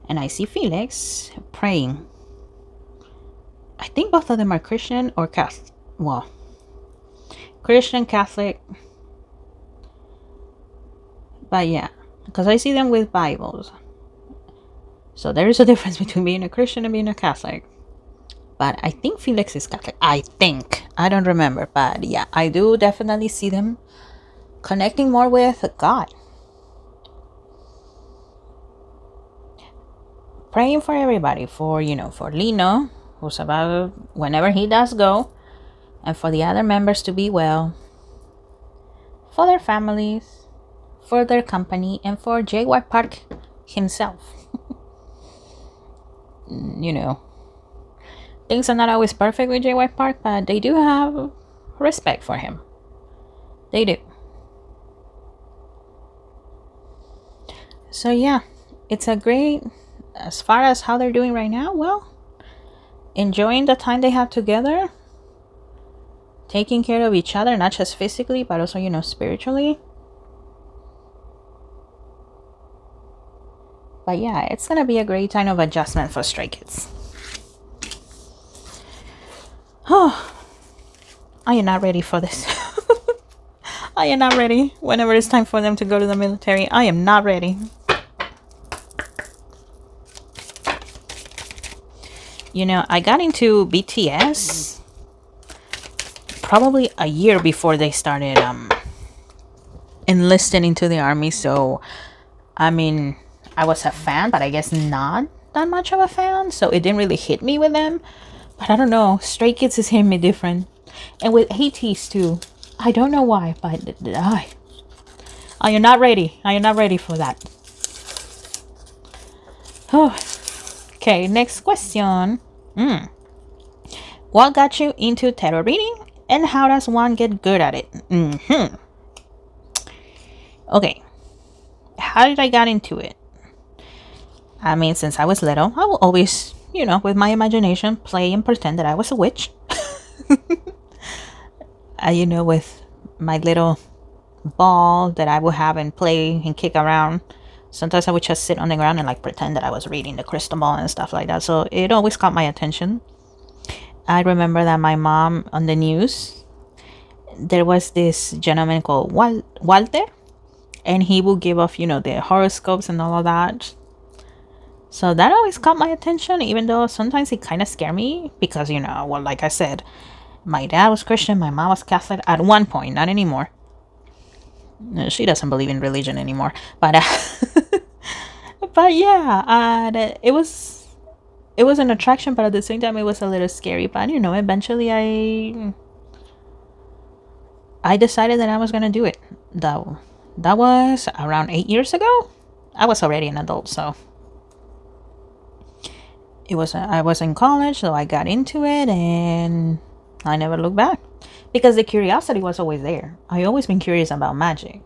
and I see Felix praying. I think both of them are Christian or Catholic. Well, Christian, Catholic. But yeah, because I see them with Bibles. So there is a difference between being a Christian and being a Catholic. But I think Felix is Catholic. I think. I don't remember. But yeah, I do definitely see them connecting more with God. Praying for everybody. For Lino, who's about, whenever he does go. And for the other members to be well. For their families. For their company. And for J.Y. Park himself. Things are not always perfect with J.Y. Park, but they do have respect for him. They do. So yeah, it's a great, as far as how they're doing right now, well, enjoying the time they have together, taking care of each other, not just physically, but also, spiritually. But yeah, it's gonna be a great time of adjustment for Stray Kids. Oh, I am not ready for this. I am not ready. Whenever it's time for them to go to the military, I am not ready. I got into BTS probably a year before they started enlisting into the army. So, I mean, I was a fan, but I guess not that much of a fan. So it didn't really hit me with them. But I don't know. Stray Kids is hitting me different. And with Ateez too. I don't know why, but I am not ready. I am not ready for that. Oh. Okay, next question. What got you into tarot reading? And how does one get good at it? Okay. How did I get into it? I mean, since I was little, I will always, with my imagination, play and pretend that I was a witch. With my little ball that I would have and play and kick around. Sometimes I would just sit on the ground and like pretend that I was reading the crystal ball and stuff like that. So it always caught my attention. I remember that my mom on the news, there was this gentleman called Walter, and he would give off, the horoscopes and all of that. So that always caught my attention, even though sometimes it kind of scared me because, like I said, my dad was Christian, my mom was Catholic at one point, not anymore. She doesn't believe in religion anymore. But but yeah, it was an attraction, but at the same time it was a little scary. But eventually I decided that I was gonna do it. That was around 8 years ago. I was already an adult, so I was in college, so I got into it and I never looked back because the curiosity was always there. I always been curious about magic,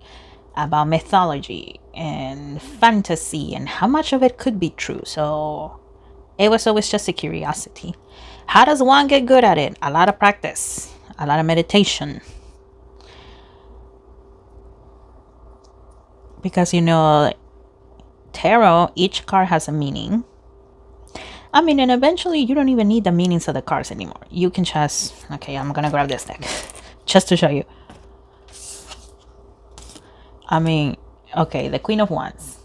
about mythology and fantasy and how much of it could be true. So it was always just a curiosity. How does one get good at it? A lot of practice, a lot of meditation. Because tarot, each card has a meaning. I mean, and eventually you don't even need the meanings of the cards anymore. You can just, okay, I'm gonna grab this deck just to show you. I mean, okay, the Queen of Wands.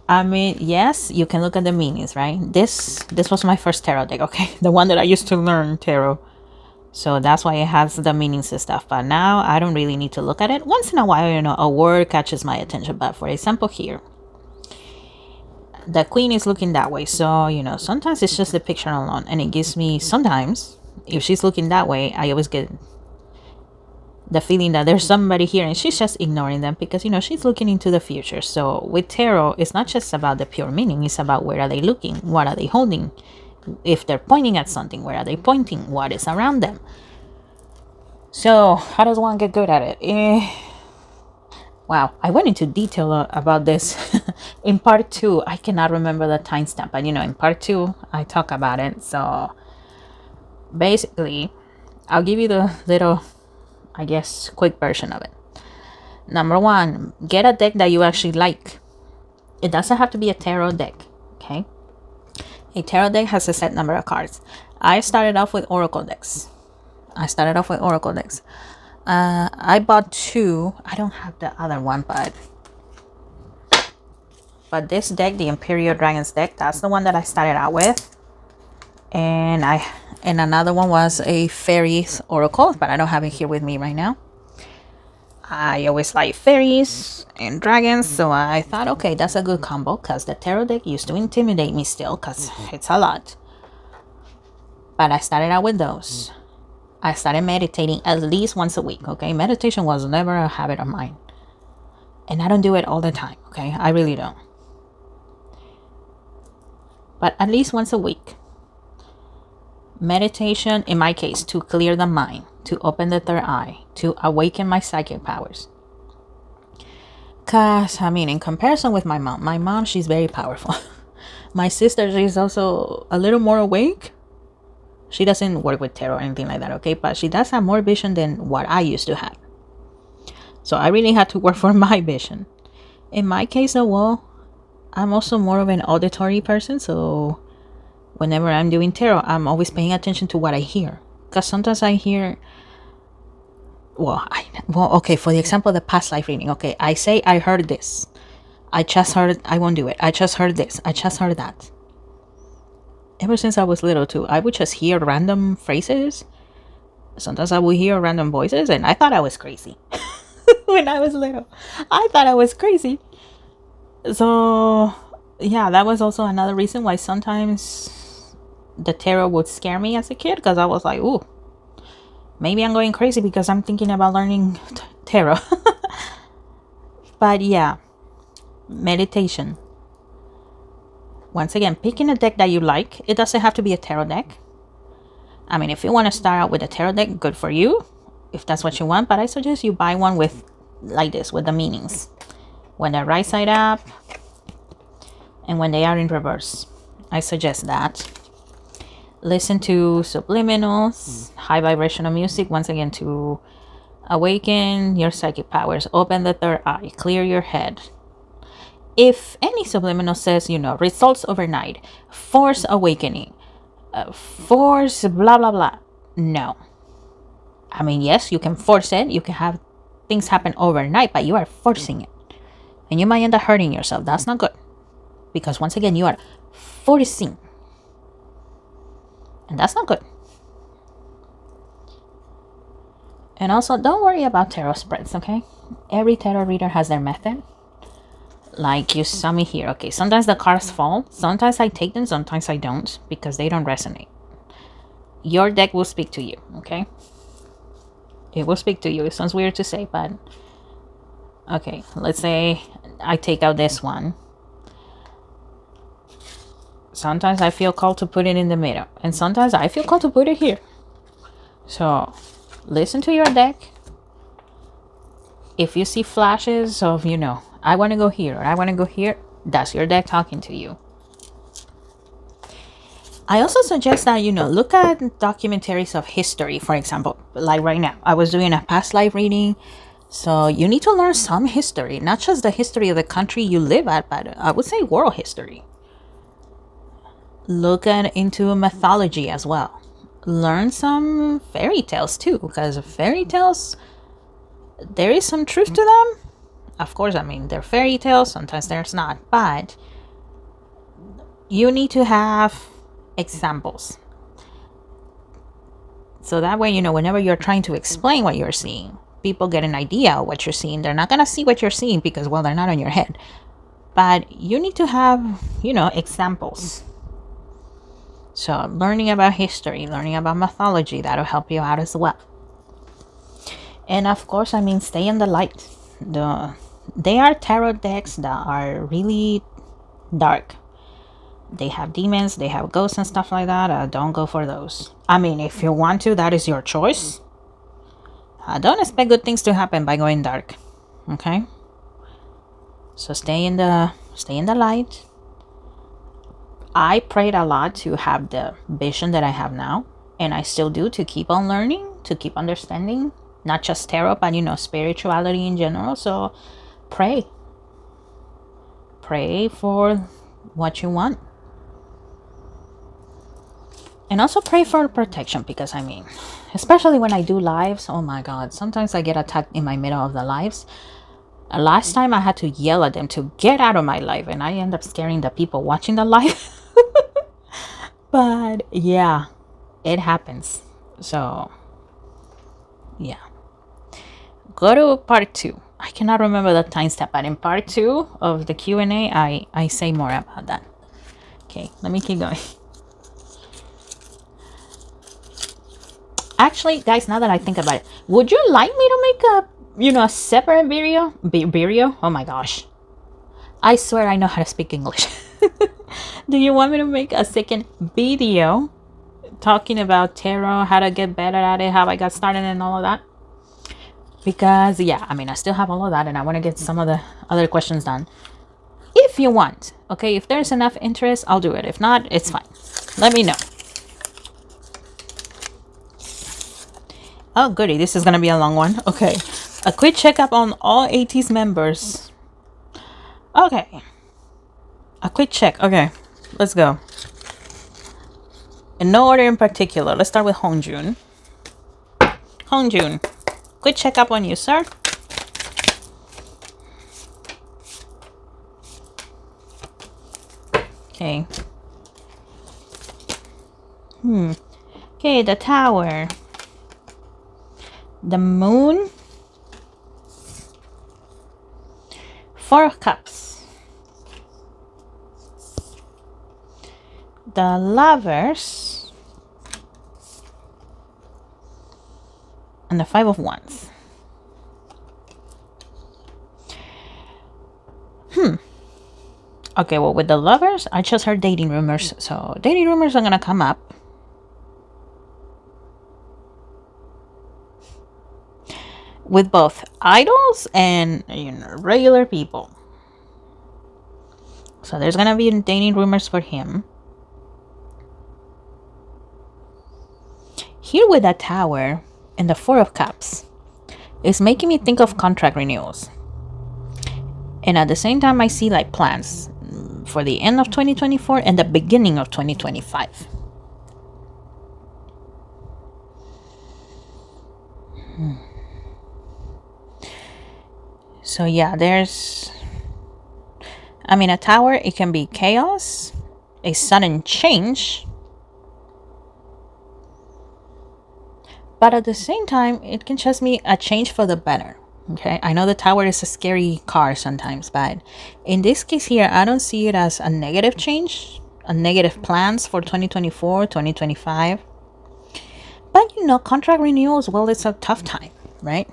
I mean, yes, you can look at the meanings, right? This was my first tarot deck, okay? The one that I used to learn tarot. So that's why it has the meanings and stuff. But now I don't really need to look at it. Once in a while, a word catches my attention. But for example, here, the queen is looking that way. So, sometimes it's just the picture alone. And it gives me, sometimes, if she's looking that way, I always get the feeling that there's somebody here and she's just ignoring them because, she's looking into the future. So with tarot, it's not just about the pure meaning. It's about where are they looking? What are they holding? If they're pointing at something, where are they pointing? What is around them? So how does one get good at it? Wow, I went into detail about this in part 2. I cannot remember the timestamp, but in part 2, I talk about it. So basically, I'll give you the little, I guess, quick version of it. Number 1, get a deck that you actually like. It doesn't have to be a tarot deck, okay? A tarot deck has a set number of cards. I started off with oracle decks. I bought 2. I don't have the other one, but this deck, the Imperial Dragons deck, that's the one that I started out with. And another one was a Fairies Oracle, but I don't have it here with me right now. I always like fairies and dragons, so I thought, okay, that's a good combo, because the tarot deck used to intimidate me still, because it's a lot. But I started out with those. I started meditating at least once a week, okay? Meditation was never a habit of mine. And I don't do it all the time, okay? I really don't. But at least once a week. Meditation, in my case, to clear the mind, to open the third eye, to awaken my psychic powers. Because, in comparison with my mom, she's very powerful. My sister, she's also a little more awake. She doesn't work with tarot or anything like that, okay? But she does have more vision than what I used to have. So I really had to work for my vision. In my case, though, well, I'm also more of an auditory person, so whenever I'm doing tarot, I'm always paying attention to what I hear. Because sometimes I hear, okay, for the example of the past life reading, okay, I say I heard this. I just heard, I won't do it. I just heard this. I just heard that. Ever since I was little too, I would just hear random phrases. Sometimes I would hear random voices, and I thought I was crazy. When I was little, I thought I was crazy. So yeah, that was also another reason why sometimes the tarot would scare me as a kid, because I was like, ooh, maybe I'm going crazy because I'm thinking about learning tarot. But yeah, meditation. Once again, picking a deck that you like. It doesn't have to be a tarot deck. If you want to start out with a tarot deck, good for you, if that's what you want. But I suggest you buy one with, like this, with the meanings. When they're right side up and when they are in reverse. I suggest that. Listen to subliminals, high vibrational music, once again, to awaken your psychic powers, open the third eye, clear your head. If any subliminal says, results overnight, force awakening, force blah, blah, blah. No. Yes, you can force it. You can have things happen overnight, but you are forcing it. And you might end up hurting yourself. That's not good. Because once again, you are forcing. And that's not good. And also, don't worry about tarot spreads, okay? Every tarot reader has their method. Like you saw me here, okay? Sometimes the cards fall. Sometimes I take them, sometimes I don't, because they don't resonate. Your deck will speak to you, okay? It will speak to you. It sounds weird to say, but okay, let's say I take out this one. Sometimes I feel called to put it in the middle, and sometimes I feel called to put it here. So listen to your deck. If you see flashes of, I want to go here or I want to go here, that's your deck talking to you. I also suggest that, look at documentaries of history, for example. Like right now, I was doing a past life reading. So you need to learn some history, not just the history of the country you live at, but I would say world history. Look into mythology as well. Learn some fairy tales too, because fairy tales, there is some truth to them. Of course, they're fairy tales, sometimes there's not, but you need to have examples. So that way, whenever you're trying to explain what you're seeing, people get an idea of what you're seeing. They're not going to see what you're seeing because, well, they're not on your head. But you need to have, examples. So learning about history, learning about mythology, that'll help you out as well. And of course, stay in the light. They are tarot decks that are really dark. They have demons, they have ghosts and stuff like that. Don't go for those. If you want to, that is your choice. Don't expect good things to happen by going dark. Okay? So stay in the light. I prayed a lot to have the vision that I have now, and I still do, to keep on learning, to keep understanding, not just tarot, but spirituality in general. So pray. Pray for what you want. And also pray for protection, because especially when I do lives, oh my god, sometimes I get attacked in my middle of the lives. Last time I had to yell at them to get out of my life, and I end up scaring the people watching the live. But yeah, it happens. So yeah, go to part 2. I cannot remember the time step, but in part 2 of the Q&A, I say more about that. Okay, let me keep going. Actually, guys, now that I think about it, would you like me to make a separate video? Oh my gosh, I swear I know how to speak English. Do you want me to make a second video talking about tarot, how to get better at it, how I got started, and all of that? Because yeah, I still have all of that, and I want to get some of the other questions done. If you want, okay, if there's enough interest, I'll do it. If not, it's fine. Let me know. Oh goody, this is gonna be a long one. Okay, a quick checkup on all Ateez members. Okay, a quick check. Okay, let's go. In no order in particular. Let's start with Hongjun. Hongjun, quick checkup on you, sir. Okay. Okay, the Tower. The Moon. 4 of Cups. The Lovers. And the 5 of Wands. Okay, well, with the Lovers, I just heard dating rumors. So dating rumors are gonna come up. With both idols and regular people. So there's gonna be dating rumors for him. Here with that Tower and the 4 of Cups, it's making me think of contract renewals. And at the same time, I see like plans for the end of 2024 and the beginning of 2025. So yeah, there's, a Tower, it can be chaos, a sudden change, but at the same time, it can just be a change for the better. Okay, I know the Tower is a scary card sometimes, but in this case here, I don't see it as a negative change, a negative plans for 2024, 2025. But contract renewals, well, it's a tough time, right?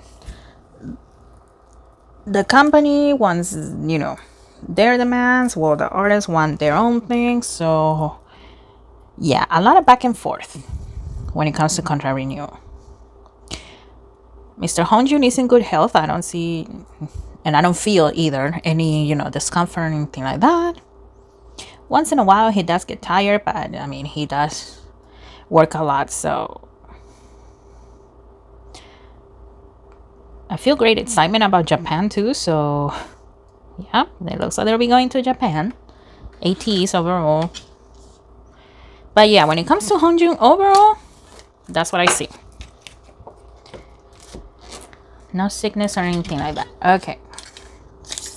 The company wants, their demands, well, the artists want their own things. So yeah, a lot of back and forth when it comes to contract renewal. Mr. Hongjun is in good health. I don't see, and I don't feel either, any discomfort or anything like that. Once in a while he does get tired, but he does work a lot, so I feel great excitement about Japan too. So yeah, it looks like they'll be going to Japan. Ateez overall. But yeah, when it comes to Hongjun overall, that's what I see. No sickness or anything like that. Okay,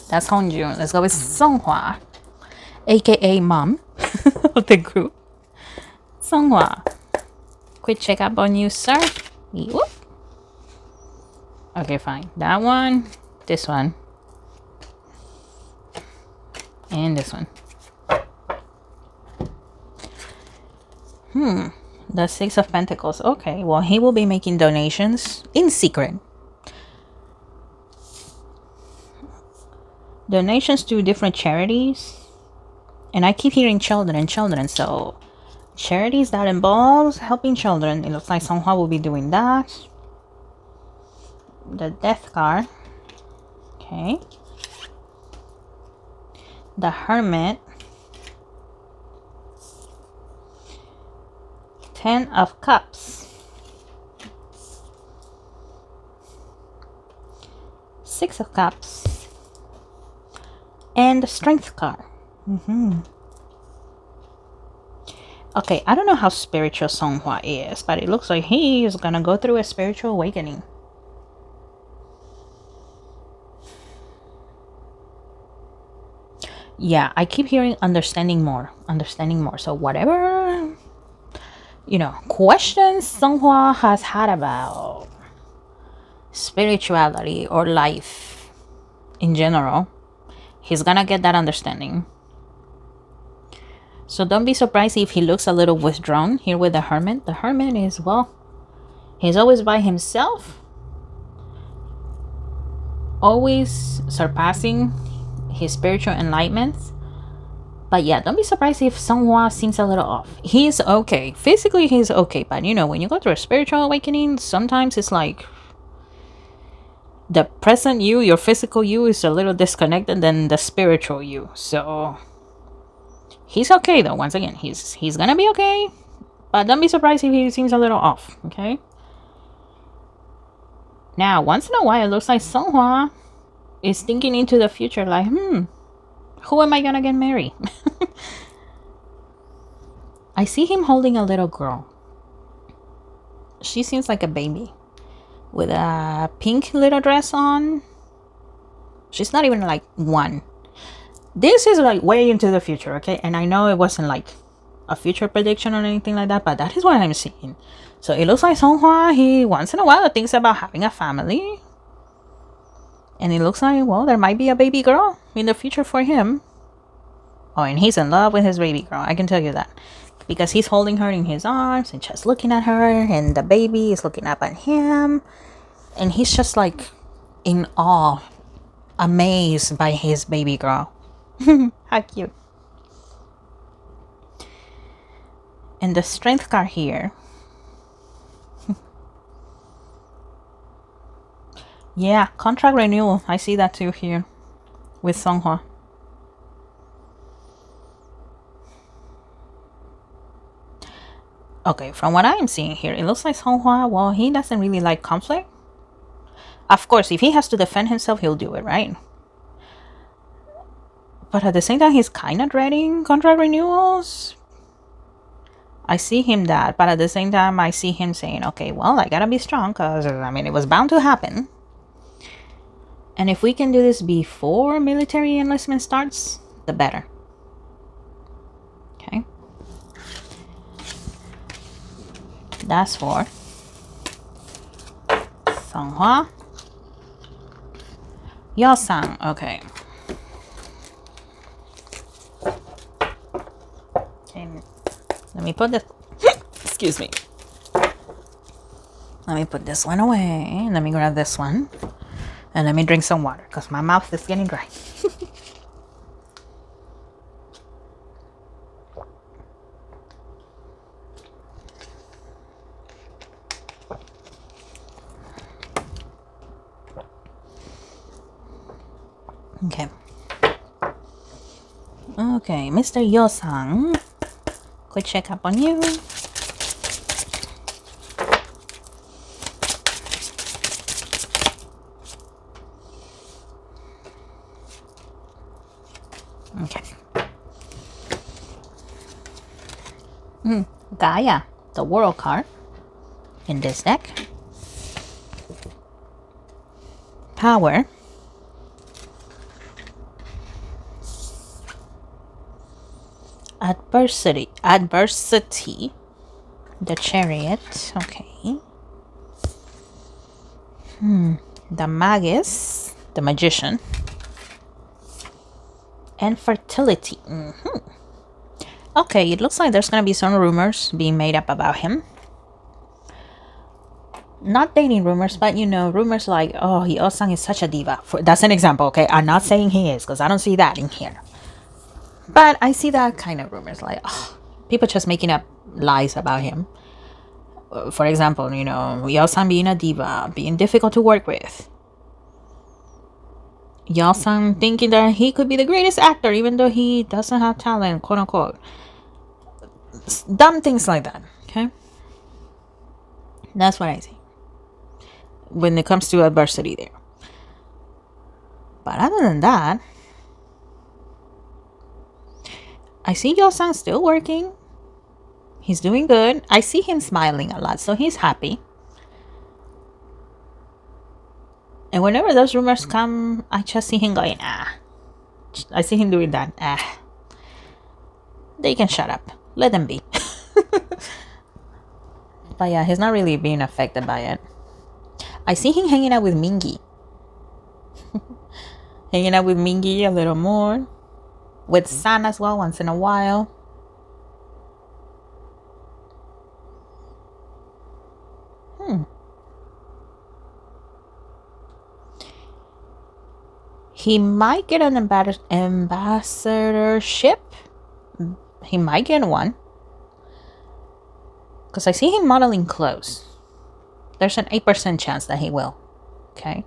that's Hongjun. Let's go with Songhwa, aka mom of the group. Songhwa, quick checkup on you, sir. Whoop. Okay, fine. That one, this one, and this one. The 6 of Pentacles. Okay, well, he will be making donations in secret. Donations to different charities. And I keep hearing children, so charities that involves helping children. It looks like Songhwa will be doing that. The Death card. Okay. the Hermit, 10 of Cups, 6 of Cups, and the Strength card. Okay, I don't know how spiritual Songhua is, but it looks like he is gonna go through a spiritual awakening. Yeah, I keep hearing understanding more. So whatever, questions Songhua has had about spirituality or life in general, he's gonna get that understanding. So don't be surprised if he looks a little withdrawn here with the Hermit. The Hermit is, well, he's always by himself, always surpassing his spiritual enlightenment. But yeah, don't be surprised if Songhua seems a little off. He's okay. Physically, he's okay. But when you go through a spiritual awakening, sometimes it's like the present you, your physical you, is a little disconnected than the spiritual you. So he's okay though. Once again, he's gonna be okay. But don't be surprised if he seems a little off, okay? Now, once in a while, it looks like Songhua is thinking into the future, like, who am I gonna get married? I see him holding a little girl. She seems like a baby with a pink little dress on. She's not even like 1. This is like way into the future, okay? And I know it wasn't like a future prediction or anything like that, but that is what I'm seeing. So it looks like Songhua, he once in a while thinks about having a family. And it looks like, well, there might be a baby girl in the future for him. Oh, and he's in love with his baby girl, I can tell you that. Because he's holding her in his arms and just looking at her, and the baby is looking up at him. And he's just like in awe, amazed by his baby girl. How cute. And the Strength card here. Yeah, contract renewal. I see that too here with Songhua. Okay, from what I'm seeing here, it looks like Songhua, well, he doesn't really like conflict. Of course, if he has to defend himself, he'll do it, right? But at the same time, he's kind of dreading contract renewals. I see him that, but at the same time, I see him saying, okay, well, I gotta be strong, because, it was bound to happen. And if we can do this before military enlistment starts, the better. Okay. That's for Songhua. Yeosang, okay. Okay, let me put this, excuse me. Let me put this one away. Let me grab this one. And let me drink some water, because my mouth is getting dry. Okay. Okay, Mr. Yeosang. Quick checkup on you. Okay. Gaia, the World card in this deck. Power. Adversity. The Chariot. Okay. The Magus, the Magician. And Fertility. Okay, it looks like there's gonna be some rumors being made up about him. Not dating rumors, but rumors like, oh, Yeosang is such a diva. That's an example, okay? I'm not saying he is, because I don't see that in here. But I see that kind of rumors, like, oh, people just making up lies about him. For example, Yeosang being a diva, being difficult to work with. Yeosang thinking that he could be the greatest actor even though he doesn't have talent, quote unquote. Dumb things like that. Okay, that's what I see when it comes to adversity there. But other than that, I see Yeosang still working. He's doing good. I see him smiling a lot, so he's happy. And whenever those rumors come, I just see him going, ah. I see him doing that. Ah. They can shut up. Let them be. But yeah, he's not really being affected by it. I see him hanging out with Mingi. Hanging out with Mingi a little more. With San as well, once in a while. He might get an ambassadorship. He might get one. Because I see him modeling clothes. There's an 8% chance that he will. Okay.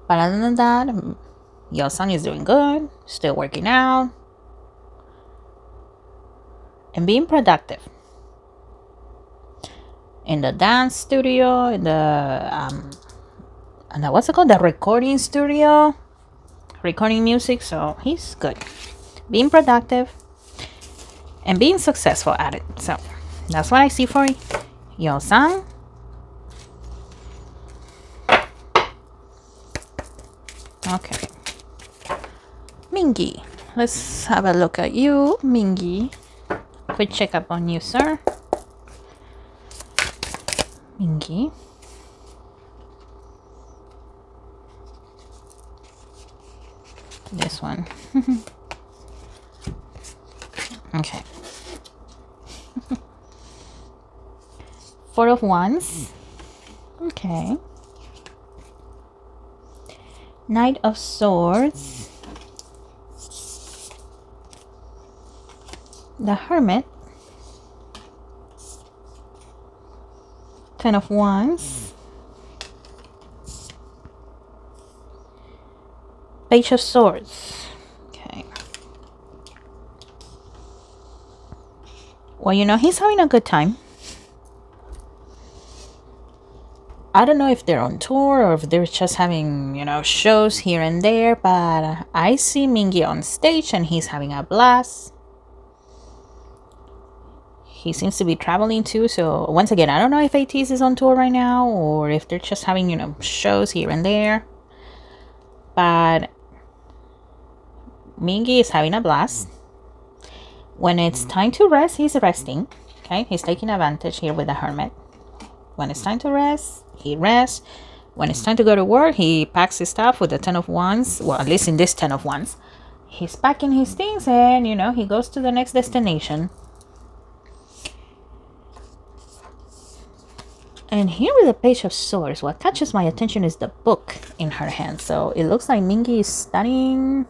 But other than that, Yeosang is doing good. Still working out. And being productive. In the dance studio. In the what's it called? The recording studio. Recording music. So he's good. Being productive. And being successful at it. So that's what I see for Yeosang. Okay. Mingi. Let's have a look at you, Mingi. Quick checkup on you, sir. Mingi. This one. Okay. Four of Wands. Okay. Knight of Swords. The Hermit. Ten of Wands. Page of Swords. Okay. Well, you know, he's having a good time. I don't know if they're on tour or if they're just having, you know, shows here and there, but I see Mingi on stage and he's having a blast. He seems to be traveling too, so once again, I don't know if Ateez is on tour right now or if they're just having, you know, shows here and there. But Mingi is having a blast. When it's time to rest, he's resting. Okay, he's taking advantage here with the Hermit. When it's time to rest, he rests. When it's time to go to work, he packs his stuff with the 10 of Wands. Well, at least in this 10 of Wands. He's packing his things and, you know, he goes to the next destination. And here with the Page of Swords, what catches my attention is the book in her hand. So it looks like Mingi is studying.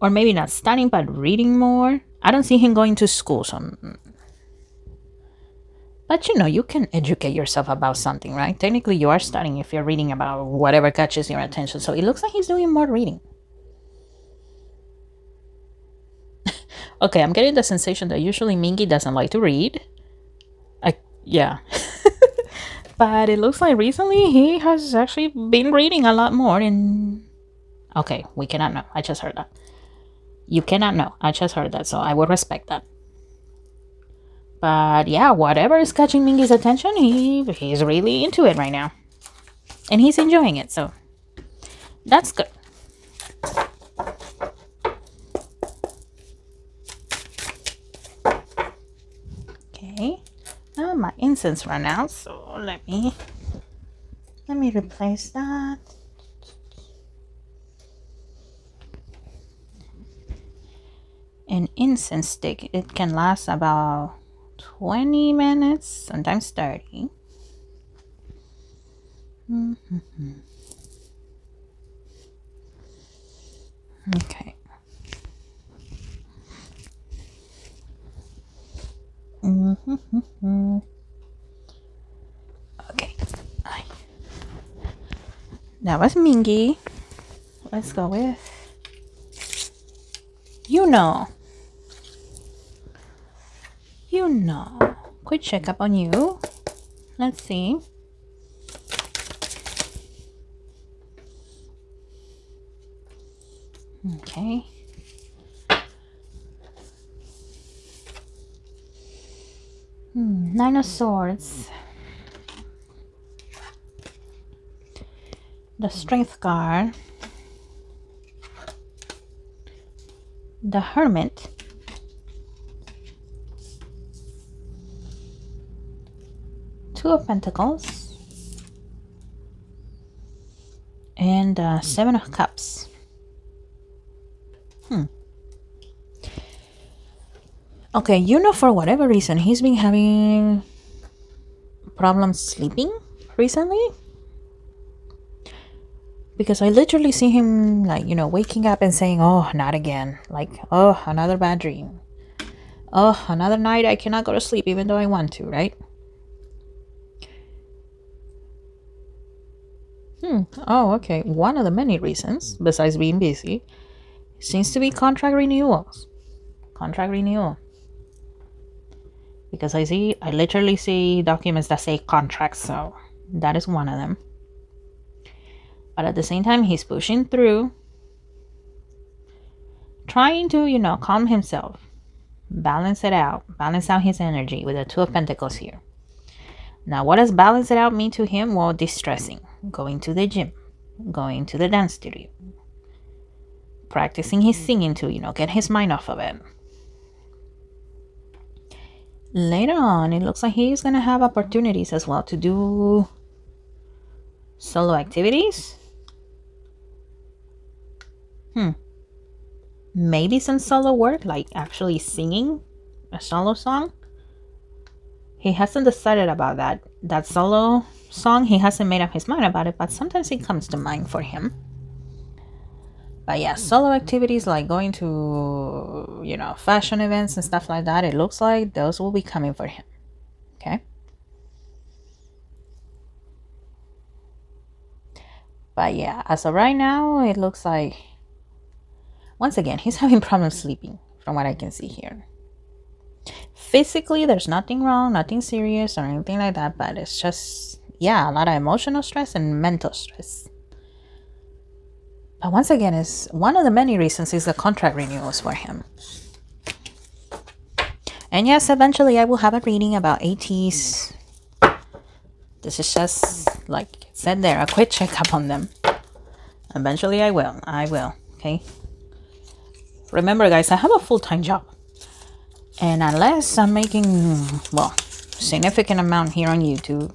Or maybe not studying, but reading more. I don't see him going to school, so... But you know, you can educate yourself about something, right? Technically, you are studying if you're reading about whatever catches your attention. So it looks like he's doing more reading. Okay, I'm getting the sensation that usually Mingi doesn't like to read. Yeah. But it looks like recently he has actually been reading a lot more. Okay, we cannot know. I just heard that. You cannot know. I just heard that, so I would respect that. But yeah, whatever is catching Mingi's attention, he's really into it right now. And he's enjoying it, so that's good. Okay. Now my incense ran out, so let me replace that. An incense stick, it can last about 20 minutes, sometimes 30. Okay. Okay. That was Mingy. Let's go with you know. You know. Quick checkup on you. Let's see. Okay. Nine of Swords. The Strength card. The Hermit. Two of Pentacles. And Seven of Cups. Okay, you know, for whatever reason, he's been having problems sleeping recently. Because I literally see him, like, you know, waking up and saying, oh, not again. Like, oh, another bad dream. Oh, another night I cannot go to sleep even though I want to, right? Oh, okay. One of the many reasons, besides being busy, seems to be contract renewals. Contract renewal. Because I literally see documents that say contracts, so that is one of them. But at the same time, he's pushing through, trying to, you know, calm himself, balance out his energy with the Two of Pentacles here. Now, what does balance it out mean to him? Well, distressing, going to the gym, going to the dance studio, practicing his singing to, you know, get his mind off of it. Later on, it looks like he's going to have opportunities as well to do solo activities. Maybe some solo work, like actually singing a solo song. He hasn't decided about that solo song. He hasn't made up his mind about it, but sometimes it comes to mind for him. But yeah, solo activities like going to, you know, fashion events and stuff like that, it looks like those will be coming for him. Okay. But yeah, as of right now, it looks like, once again, he's having problems sleeping from what I can see here. Physically, there's nothing wrong, nothing serious or anything like that, but it's just, yeah, a lot of emotional stress and mental stress. But once again, is one of the many reasons is the contract renewals for him. And yes, eventually I will have a reading about Ateez. This is just, like it said there, a quick checkup on them. Eventually I will, okay? Remember guys, I have a full-time job. And unless I'm making, well, significant amount here on YouTube,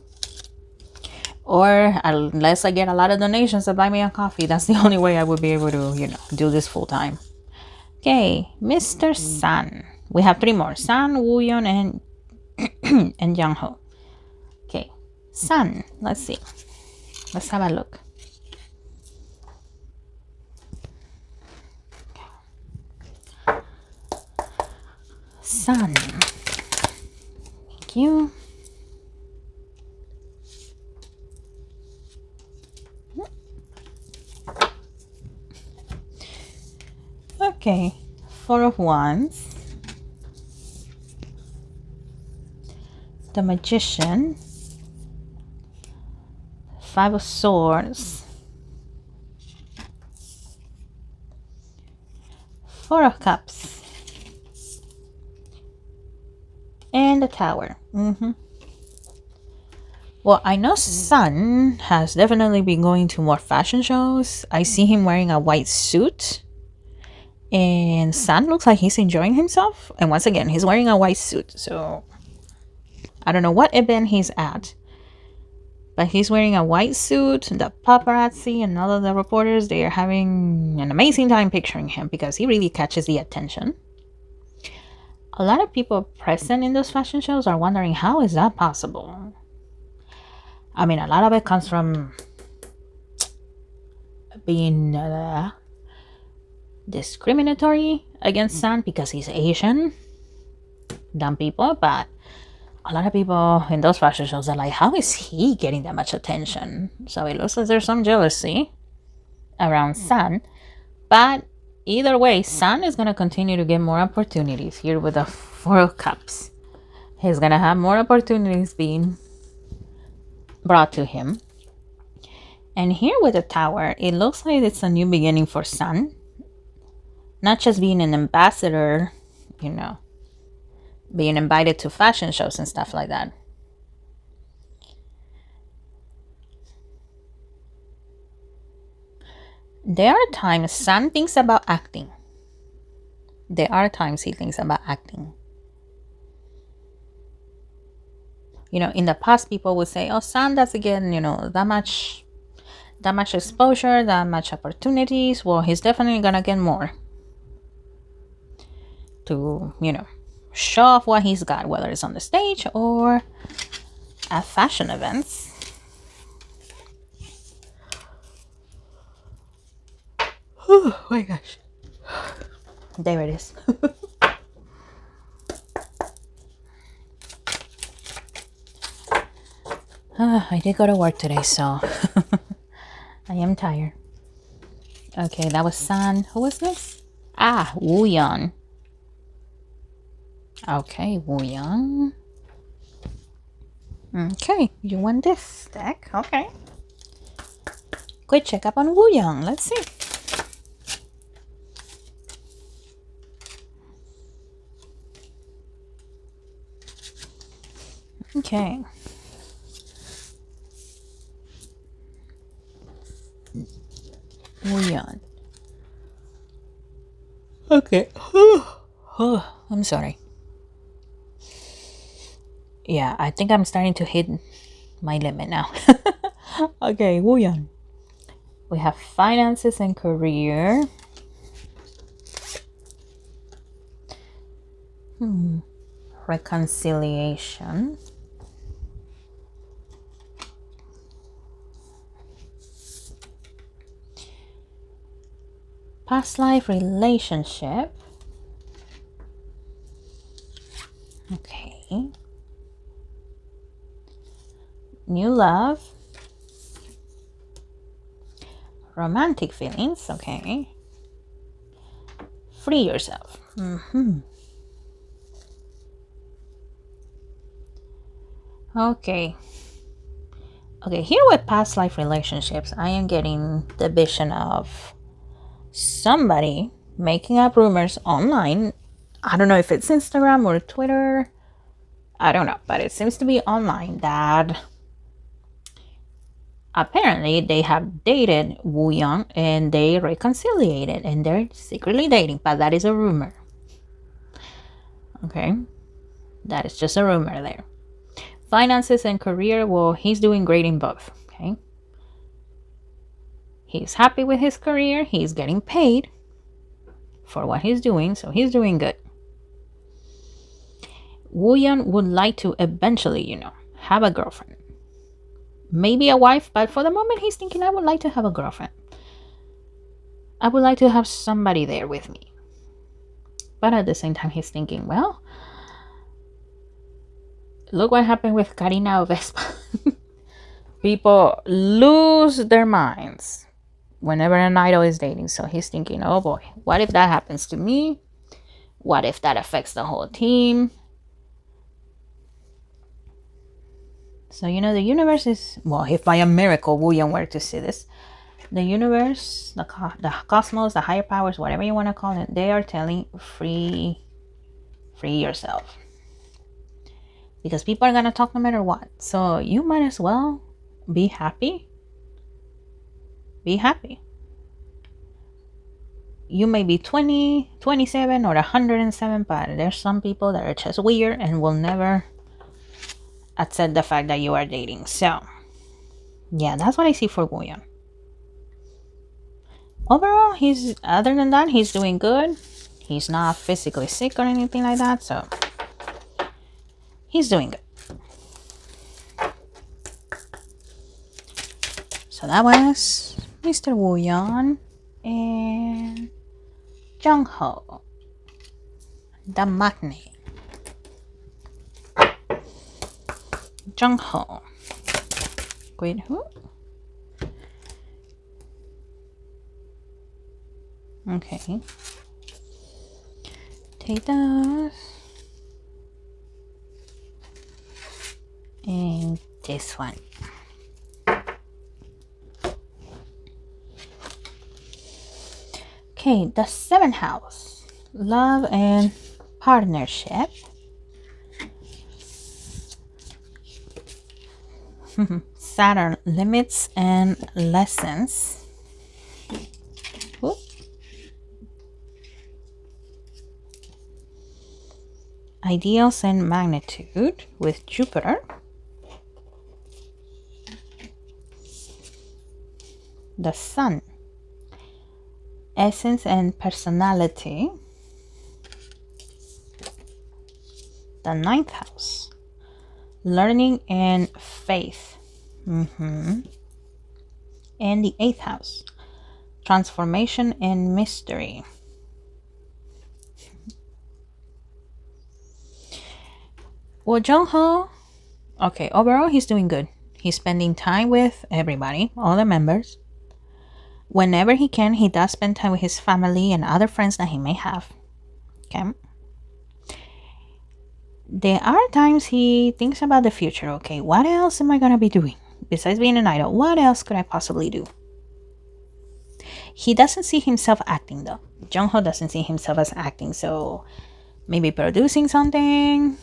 or unless I get a lot of donations that buy me a coffee, that's the only way I would be able to, you know, do this full-time. Okay, Mr. Sun. We have three more. Sun, Wooyeon, and and Jungho. Okay, Sun. Let's see. Let's have a look. Sun. Thank you. Okay, Four of Wands. The Magician. Five of Swords. Four of Cups. And the Tower. Well, I know Sun has definitely been going to more fashion shows. I see him wearing a white suit. And Sun looks like he's enjoying himself. And once again, he's wearing a white suit. So I don't know what event he's at. But he's wearing a white suit. The paparazzi and all of the reporters, they are having an amazing time picturing him because he really catches the attention. A lot of people present in those fashion shows are wondering, how is that possible? I mean, a lot of it comes from being discriminatory against Sun because he's Asian. Dumb people, but a lot of people in those fashion shows are like, how is he getting that much attention? So it looks like there's some jealousy around Sun. But either way, Sun is going to continue to get more opportunities here with the Four of Cups. He's going to have more opportunities being brought to him. And here with the Tower, it looks like it's a new beginning for Sun. Not just being an ambassador, you know, being invited to fashion shows and stuff like that. There are times Sun thinks about acting. There are times he thinks about acting. You know, in the past, people would say, oh, Sun doesn't get, you know, that much exposure, that much opportunities. Well, he's definitely gonna get more to, you know, show off what he's got, whether it's on the stage or at fashion events. Oh my gosh. There it is. I did go to work today, so I am tired. Okay, that was Sun. Who was this? Ah, Wooyeon. Okay, Wooyeon. Okay, you won this deck. Okay. Quick checkup on Wooyeon. Let's see. Okay. Wooyeon. Okay. Oh, I'm sorry. Yeah, I think I'm starting to hit my limit now. Okay, Wooyeon. We have finances and career. Reconciliation. Past life relationship. Okay. New love. Romantic feelings. Okay. Free yourself. Okay. Okay, here with past life relationships, I am getting the vision of somebody making up rumors online. I don't know if it's Instagram or Twitter. I don't know, but it seems to be online that apparently they have dated Wooyeon and they reconciliated and they're secretly dating, but that is a rumor. Okay, that is just a rumor there. Finances and career, well, he's doing great in both. Okay, he's happy with his career, he's getting paid for what he's doing, so he's doing good. Wooyeon would like to eventually, you know, have a girlfriend. Maybe a wife, but for the moment he's thinking, I would like to have a girlfriend. I would like to have somebody there with me. But at the same time, he's thinking, well, look what happened with Karina Vespa. People lose their minds whenever an idol is dating. So he's thinking, oh boy, what if that happens to me? What if that affects the whole team? So, you know, the universe is, well, if by a miracle Wooyeon were to see this, the universe, the cosmos, the higher powers, whatever you want to call it, they are telling free yourself. Because people are going to talk no matter what. So you might as well be happy. Be happy. You may be 20, 27, or 107, but there's some people that are just weird and will never accept the fact that you are dating. So, yeah, that's what I see for Wooyeon. Overall, other than that, he's doing good. He's not physically sick or anything like that, so he's doing good. So that was Mr. Wooyeon and Jungho, the matinee. Jungho. Wait, who? Okay. Take those. And this one. Okay, the 7th house. Love and partnership. Saturn, limits and lessons. Whoop. Ideals and magnitude with Jupiter. The Sun, essence and personality. The 9th house, learning and faith. And the 8th house, transformation and mystery. Well, Jungho, okay, overall he's doing good. He's spending time with everybody, all the members. Whenever he can, he does spend time with his family and other friends that he may have. Okay. There are times he thinks about the future. Okay, what else am I going to be doing? Besides being an idol, what else could I possibly do? He doesn't see himself acting though. Jungho doesn't see himself as acting. So maybe producing something.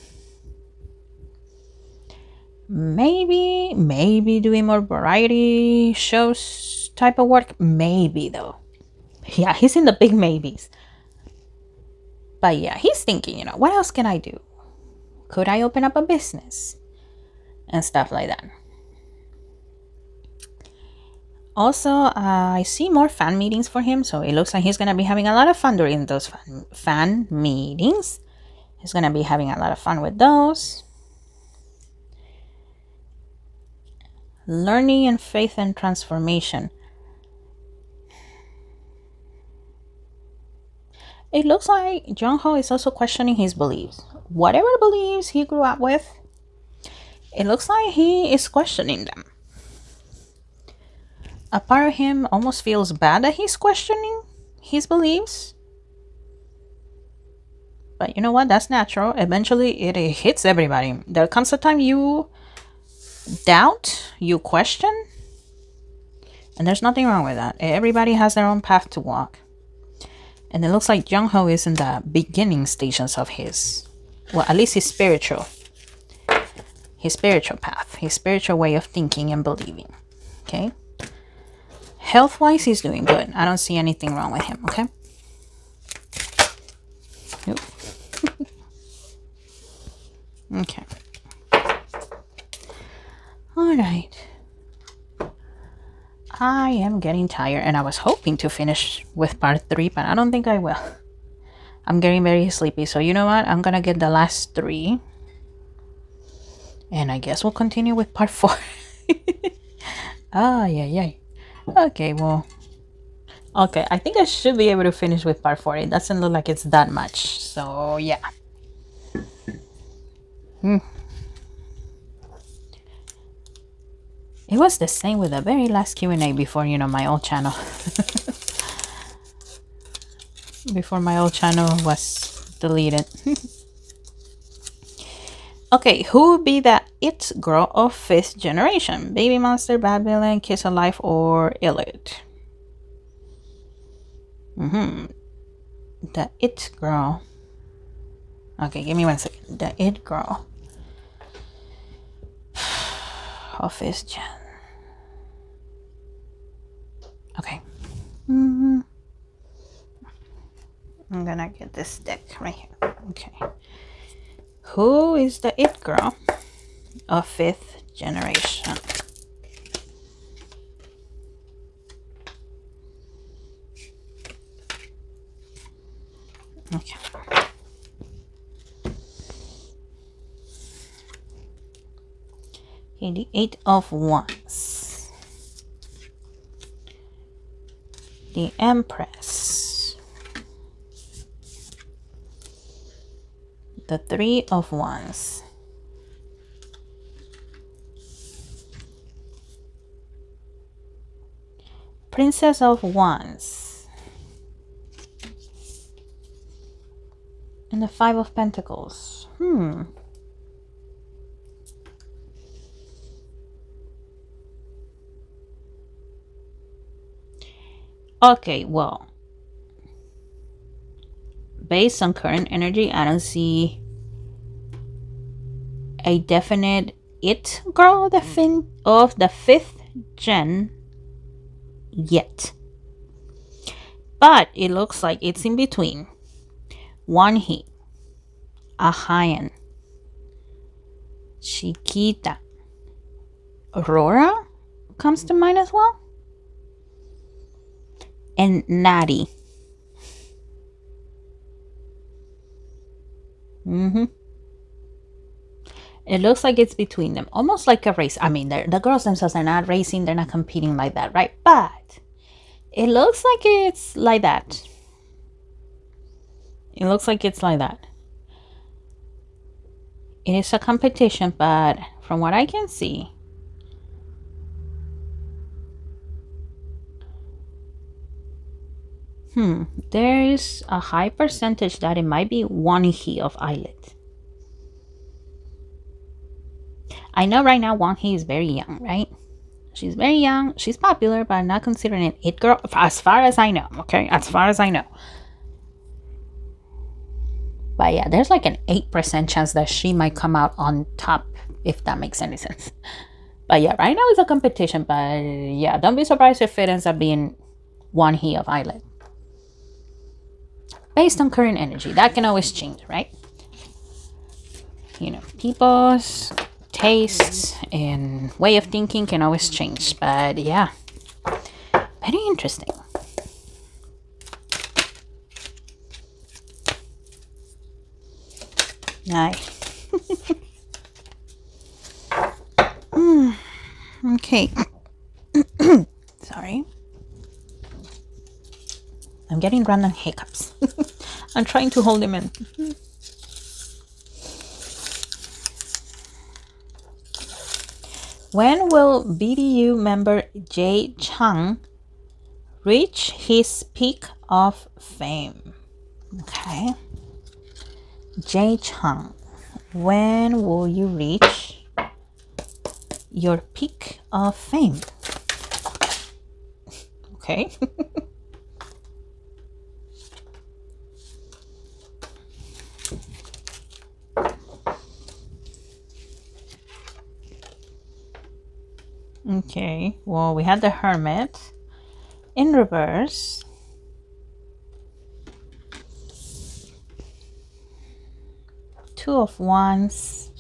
Maybe doing more variety shows type of work. Maybe though. Yeah, he's in the big maybes. But yeah, he's thinking, what else can I do? Could I open up a business? And stuff like that. Also, I see more fan meetings for him. So it looks like he's going to be having a lot of fun during those fan meetings. He's going to be having a lot of fun with those. Learning and faith and transformation. It looks like Jungho is also questioning his beliefs. Whatever beliefs he grew up with, it looks like he is questioning them. A part of him almost feels bad that he's questioning his beliefs. But you know what? That's natural. Eventually, it hits everybody. There comes a time you doubt, you question, and there's nothing wrong with that. Everybody has their own path to walk. And it looks like Jungho is in the beginning stages of his, well, at least his spiritual path, his spiritual way of thinking and believing. Okay. Health-wise, he's doing good. I don't see anything wrong with him. Okay. Nope. Okay. All right. I am getting tired and I was hoping to finish with part 3, but I don't think I will. I'm getting very sleepy. So you know what? I'm going to get the last 3. And I guess we'll continue with part 4. Yeah. Okay, well. Okay, I think I should be able to finish with part 4. It doesn't look like it's that much. So yeah. It was the same with the very last Q&A before, my old channel. Before my old channel was deleted. Okay, who would be the it girl of 5th generation? Baby Monster, Bad Villain, Kiss Alive, or Elite? The it girl. Okay, give me 1 second. The it girl of 5th gen. Okay. I'm gonna get this deck right here. Okay. Who is the it girl of 5th generation? Okay. Okay, the 8 of Wands. The Empress. The 3 of Wands. Princess of Wands. And the Five of Pentacles. Okay, well, based on current energy, I don't see a definite it girl of the fifth gen yet. But it looks like it's in between. One He, Ahayan, Chiquita, Aurora comes to mind as well. And Natty. It looks like it's between them. Almost like a race. I mean, the girls themselves are not racing. They're not competing like that, right? But it looks like it's like that. It looks like it's like that. It is a competition, but from what I can see, there is a high percentage that it might be one He of Islet. I know right now Wang He is very young, right? She's very young. She's popular, but I'm not considering an it girl as far as I know, okay? As far as I know. But yeah, there's like an 8% chance that she might come out on top, if that makes any sense. But yeah, right now it's a competition. But yeah, don't be surprised if it ends up being one He of Islet. Based on current energy. That can always change, right? You know, people's tastes and way of thinking can always change. But yeah, very interesting. Nice. Okay. Sorry. I'm getting random hiccups. I'm trying to hold them in. When will BDU member Jae Chung reach his peak of fame? Okay. Jae Chung, when will you reach your peak of fame? Okay. Okay, well, we had the Hermit in reverse. Two of Wands,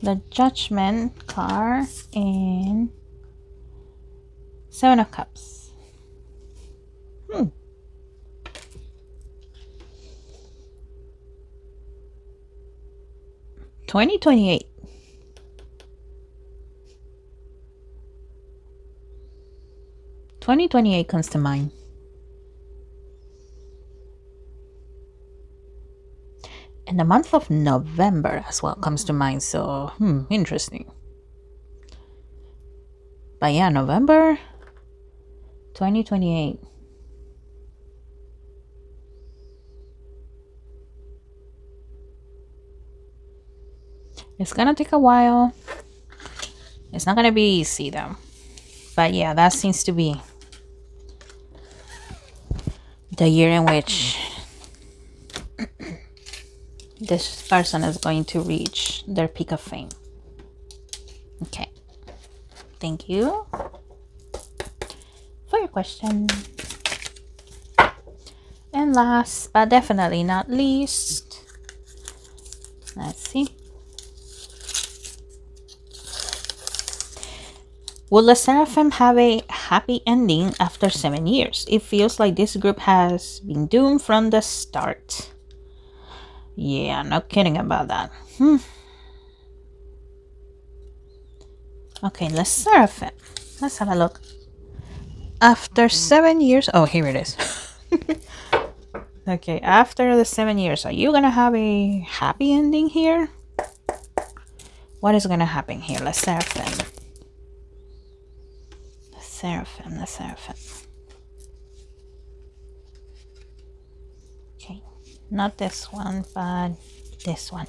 the Judgment card, and Seven of Cups. 2028. Comes to mind. And the month of November as well comes to mind. So, interesting. But yeah, November 2028. It's gonna take a while. It's not gonna be easy though. But yeah, that seems to be the year in which this person is going to reach their peak of fame. Okay. Thank you for your question. And last but definitely not least, let's see. Will the Sserafim have a happy ending after 7 years? It feels like this group has been doomed from the start. Yeah, no kidding about that. Okay, let's Sserafim. Let's have a look. After 7 years... Oh, here it is. Okay, after the 7 years, are you gonna have a happy ending here? What is gonna happen here? Let's Sserafim. Sserafim, the Sserafim. Okay, not this one, but this one.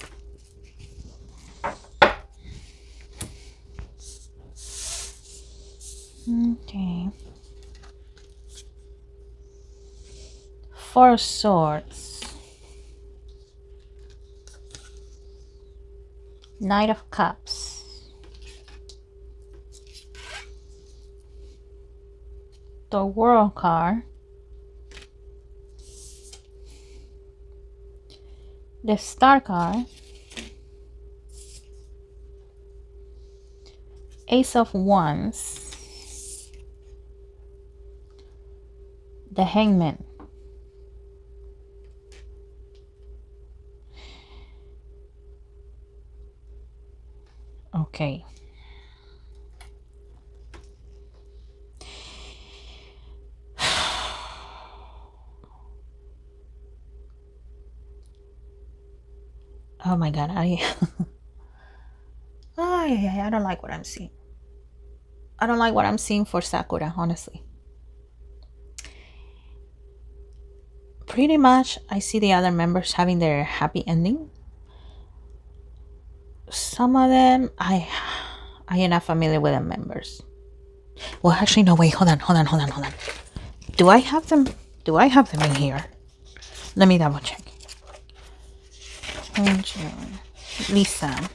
Okay. Four of Swords. Knight of Cups. The World card. The Star card. Ace of Wands. The Hangman. Okay. Oh my god, I don't like what I'm seeing. I don't like what I'm seeing for Sakura, honestly. Pretty much, I see the other members having their happy ending. Some of them, I am not familiar with the members. Well, actually, no, wait, hold on. Do I have them in here? Let me double check. Lisa.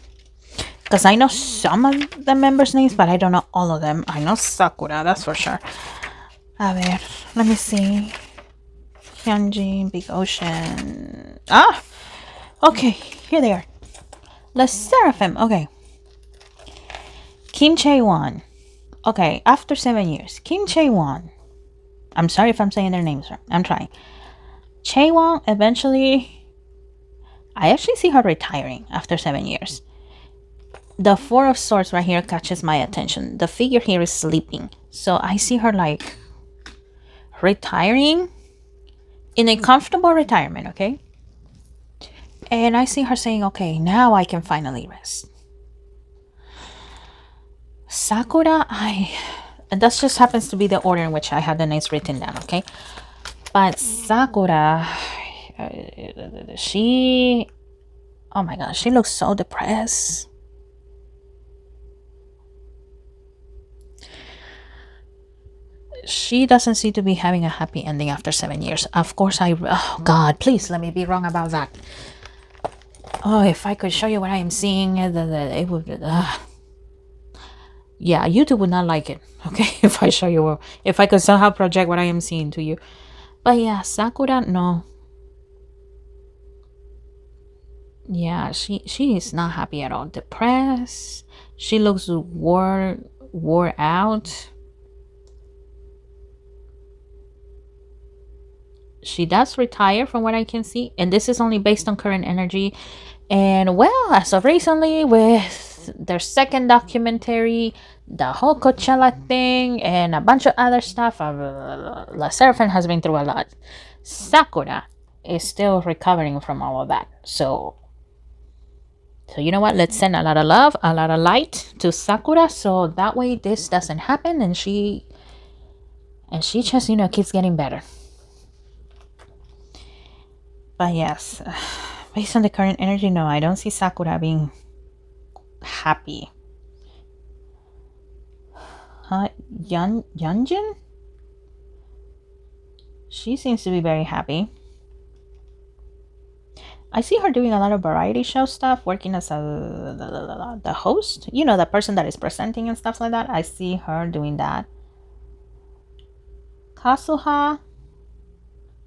Because I know some of the members' names, but I don't know all of them. I know Sakura, that's for sure. A ver, let me see. Hyunjin, Big Ocean. Ah! Okay, here they are. The Sserafim, okay. Kim Chae-won. Okay, after 7 years. Kim Chae-won. I'm sorry if I'm saying their names wrong. I'm trying. Chae-won eventually... I actually see her retiring after 7 years. The Four of Swords right here catches my attention. The figure here is sleeping. So I see her like retiring in a comfortable retirement, okay? And I see her saying, okay, now I can finally rest. Sakura, and that just happens to be the order in which I have the names written down, okay? But Sakura, she, oh my gosh, she looks so depressed. She doesn't seem to be having a happy ending after 7 years. Of course, oh God, please let me be wrong about that. Oh, if I could show you what I am seeing, it would, yeah, YouTube would not like it, okay? If I show you, if I could somehow project what I am seeing to you. But yeah, Sakura, no. Yeah, she is not happy at all. Depressed. She looks wore out. She does retire from what I can see, and this is only based on current energy. And well, as of recently, with their second documentary, the whole Coachella thing, and a bunch of other stuff, La Sserafim has been through a lot. Sakura is still recovering from all of that. So you know what? Let's send a lot of love, a lot of light to Sakura, so that way this doesn't happen, and she just, you know, keeps getting better. But yes, based on the current energy, no, I don't see Sakura being happy. Yunjin? She seems to be very happy. I see her doing a lot of variety show stuff, working as the host. You know, the person that is presenting and stuff like that. I see her doing that. Kasuha.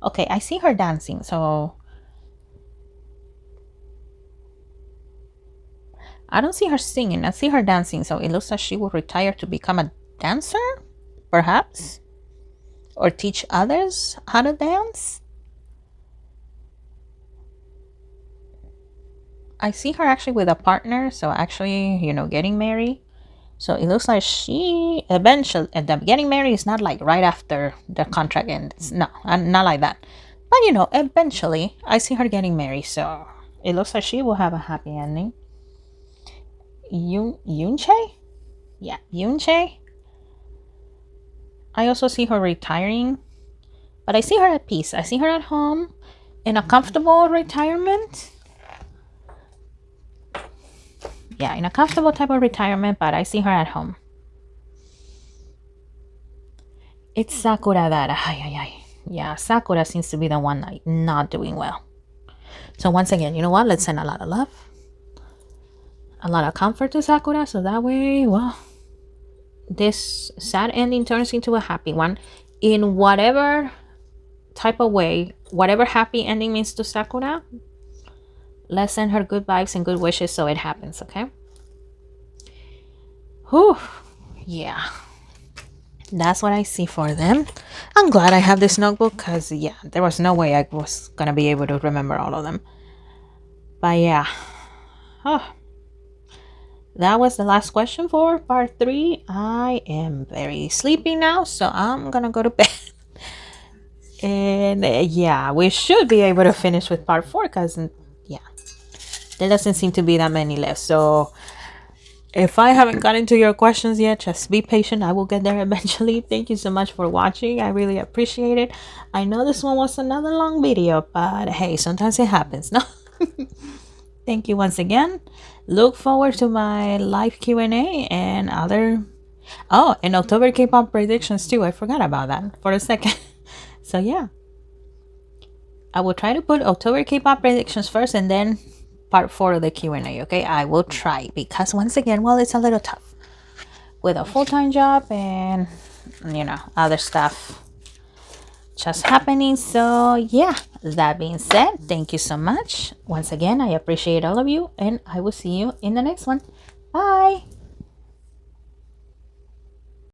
Okay, I see her dancing, so... I don't see her singing. I see her dancing, so it looks like she will retire to become a dancer, perhaps? Or teach others how to dance? I see her actually with a partner, so actually, you know, getting married. So it looks like she eventually, and the getting married is not like right after the contract ends. No, not like that. But you know, eventually, I see her getting married, so it looks like she will have a happy ending. Yoonchae? Yeah, Yoonchae. I also see her retiring, but I see her at peace. I see her at home in a comfortable retirement. Yeah, in a comfortable type of retirement, but I see her at home. It's Sakura that, yeah, Sakura seems to be the one like not doing well. So once again, you know what? Let's send a lot of love, a lot of comfort to Sakura, so that way, well, this sad ending turns into a happy one in whatever type of way. Whatever happy ending means to Sakura, let's send her good vibes and good wishes so it happens, okay? Whew. Yeah, that's what I see for them. I'm glad I have this notebook because, yeah, there was no way I was gonna be able to remember all of them. But yeah, oh, that was the last question for part 3. I am very sleepy now, so I'm gonna go to bed. And yeah, we should be able to finish with part 4 because, yeah, there doesn't seem to be that many left. So if I haven't gotten to your questions yet, just be patient. I will get there eventually. Thank you so much for watching. I really appreciate it. I know this one was another long video, but hey, sometimes it happens, no? Thank you once again. Look forward to my live Q&A and other... Oh, and October K-pop predictions too. I forgot about that for a second. So yeah, I will try to put October K-pop predictions first and then part 4 of the Q&A, okay? I will try because once again, well, it's a little tough with a full-time job and, you know, other stuff just happening. So yeah, that being said, thank you so much. Once again, I appreciate all of you and I will see you in the next one. Bye.